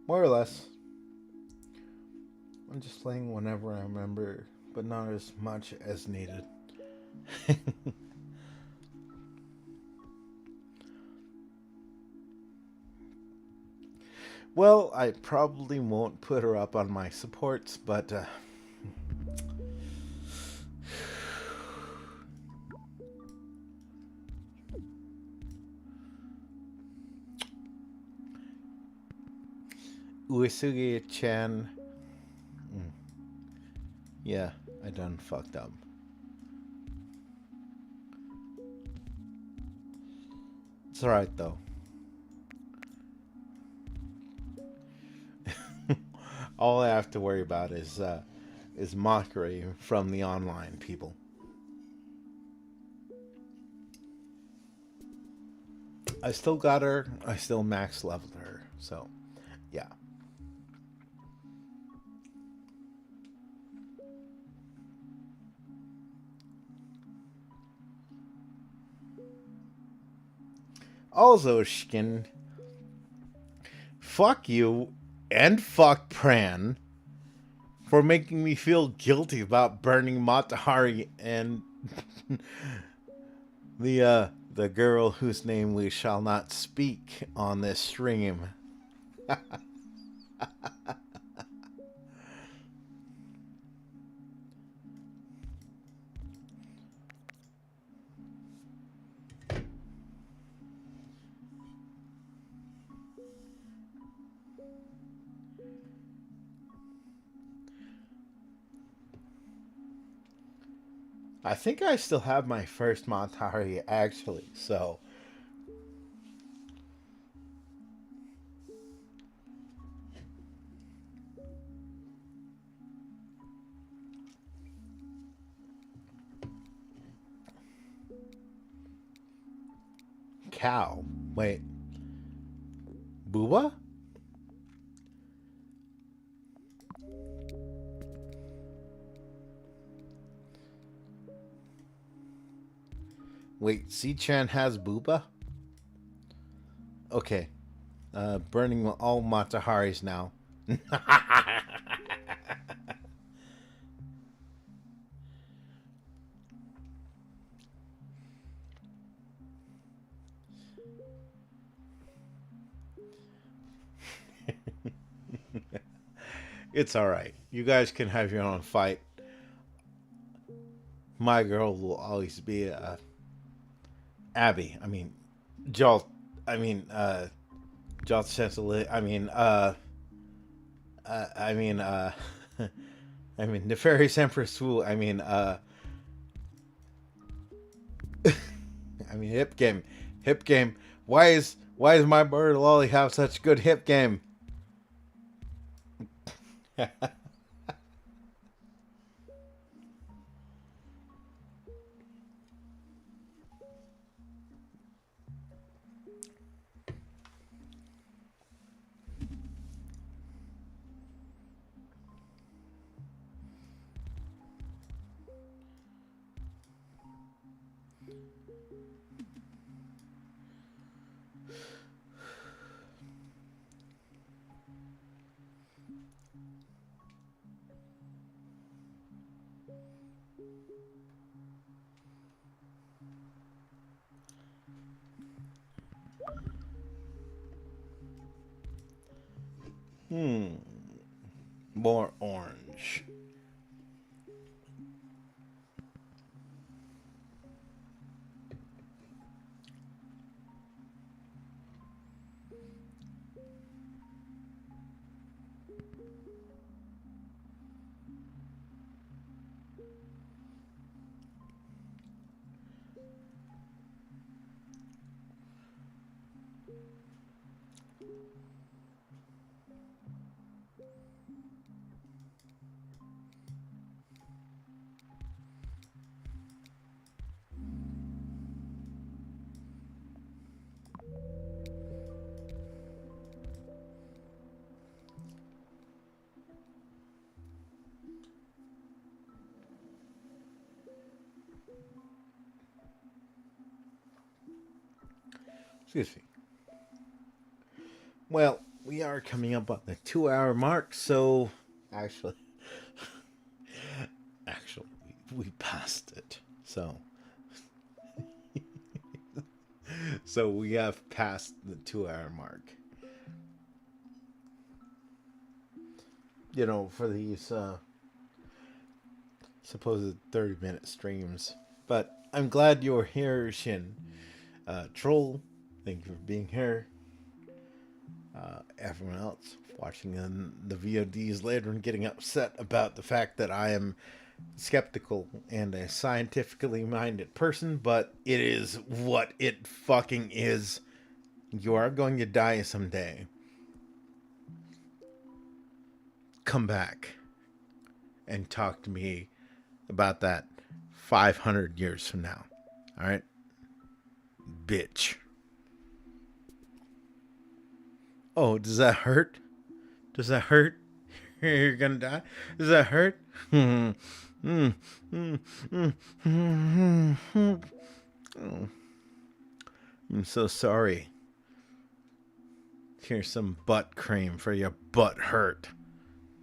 More or less. just playing whenever I remember, but not as much as needed. Well, I probably won't put her up on my supports, but Uesugi-chan, yeah, I done fucked up. It's alright though. All I have to worry about is mockery from the online people. I still got her. I still max leveled her. So, yeah. Also, Shkin, fuck you and fuck Pran for making me feel guilty about burning Matahari and the girl whose name we shall not speak on this stream. I think I still have my first Matahari actually, so cow. Wait. Booba? Wait, C-Chan has Booba? Okay. Burning all Mataharis now. It's alright. You guys can have your own fight. My girl will always be Abby. I mean, Jolt. I mean, Jolt Sensitive. I mean, I mean, Nefarious Empress Wu. I mean, hip game. Hip game. Why is my bird lolly have such good hip game? More orange. Excuse me. Well, we are coming up on the 2-hour mark, so actually, we passed it. So we have passed the 2 hour mark. You know, for these supposed 30-minute streams. But I'm glad you're here, Shin. Troll, thank you for being here. Everyone else watching the VODs later and getting upset about the fact that I am skeptical and a scientifically minded person, but it is what it fucking is. You are going to die someday. Come back and talk to me about that 500 years from now. All right? Bitch. Oh, does that hurt? Does that hurt? You're gonna die? Does that hurt? Oh. I'm so sorry. Here's some butt cream for your butt hurt.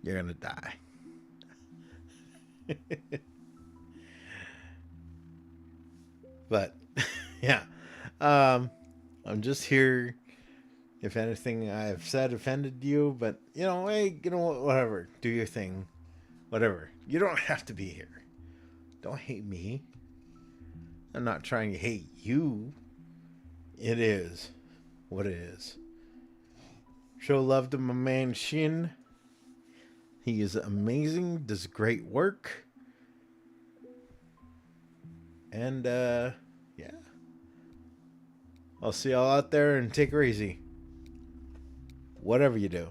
You're gonna die. But yeah, I'm just here. If anything I've said offended you, but hey, whatever. Do your thing. Whatever. You don't have to be here. Don't hate me. I'm not trying to hate you. It is what it is. Show love to my man Shin. He is amazing, does great work. And yeah. I'll see y'all out there and take her easy. Whatever you do.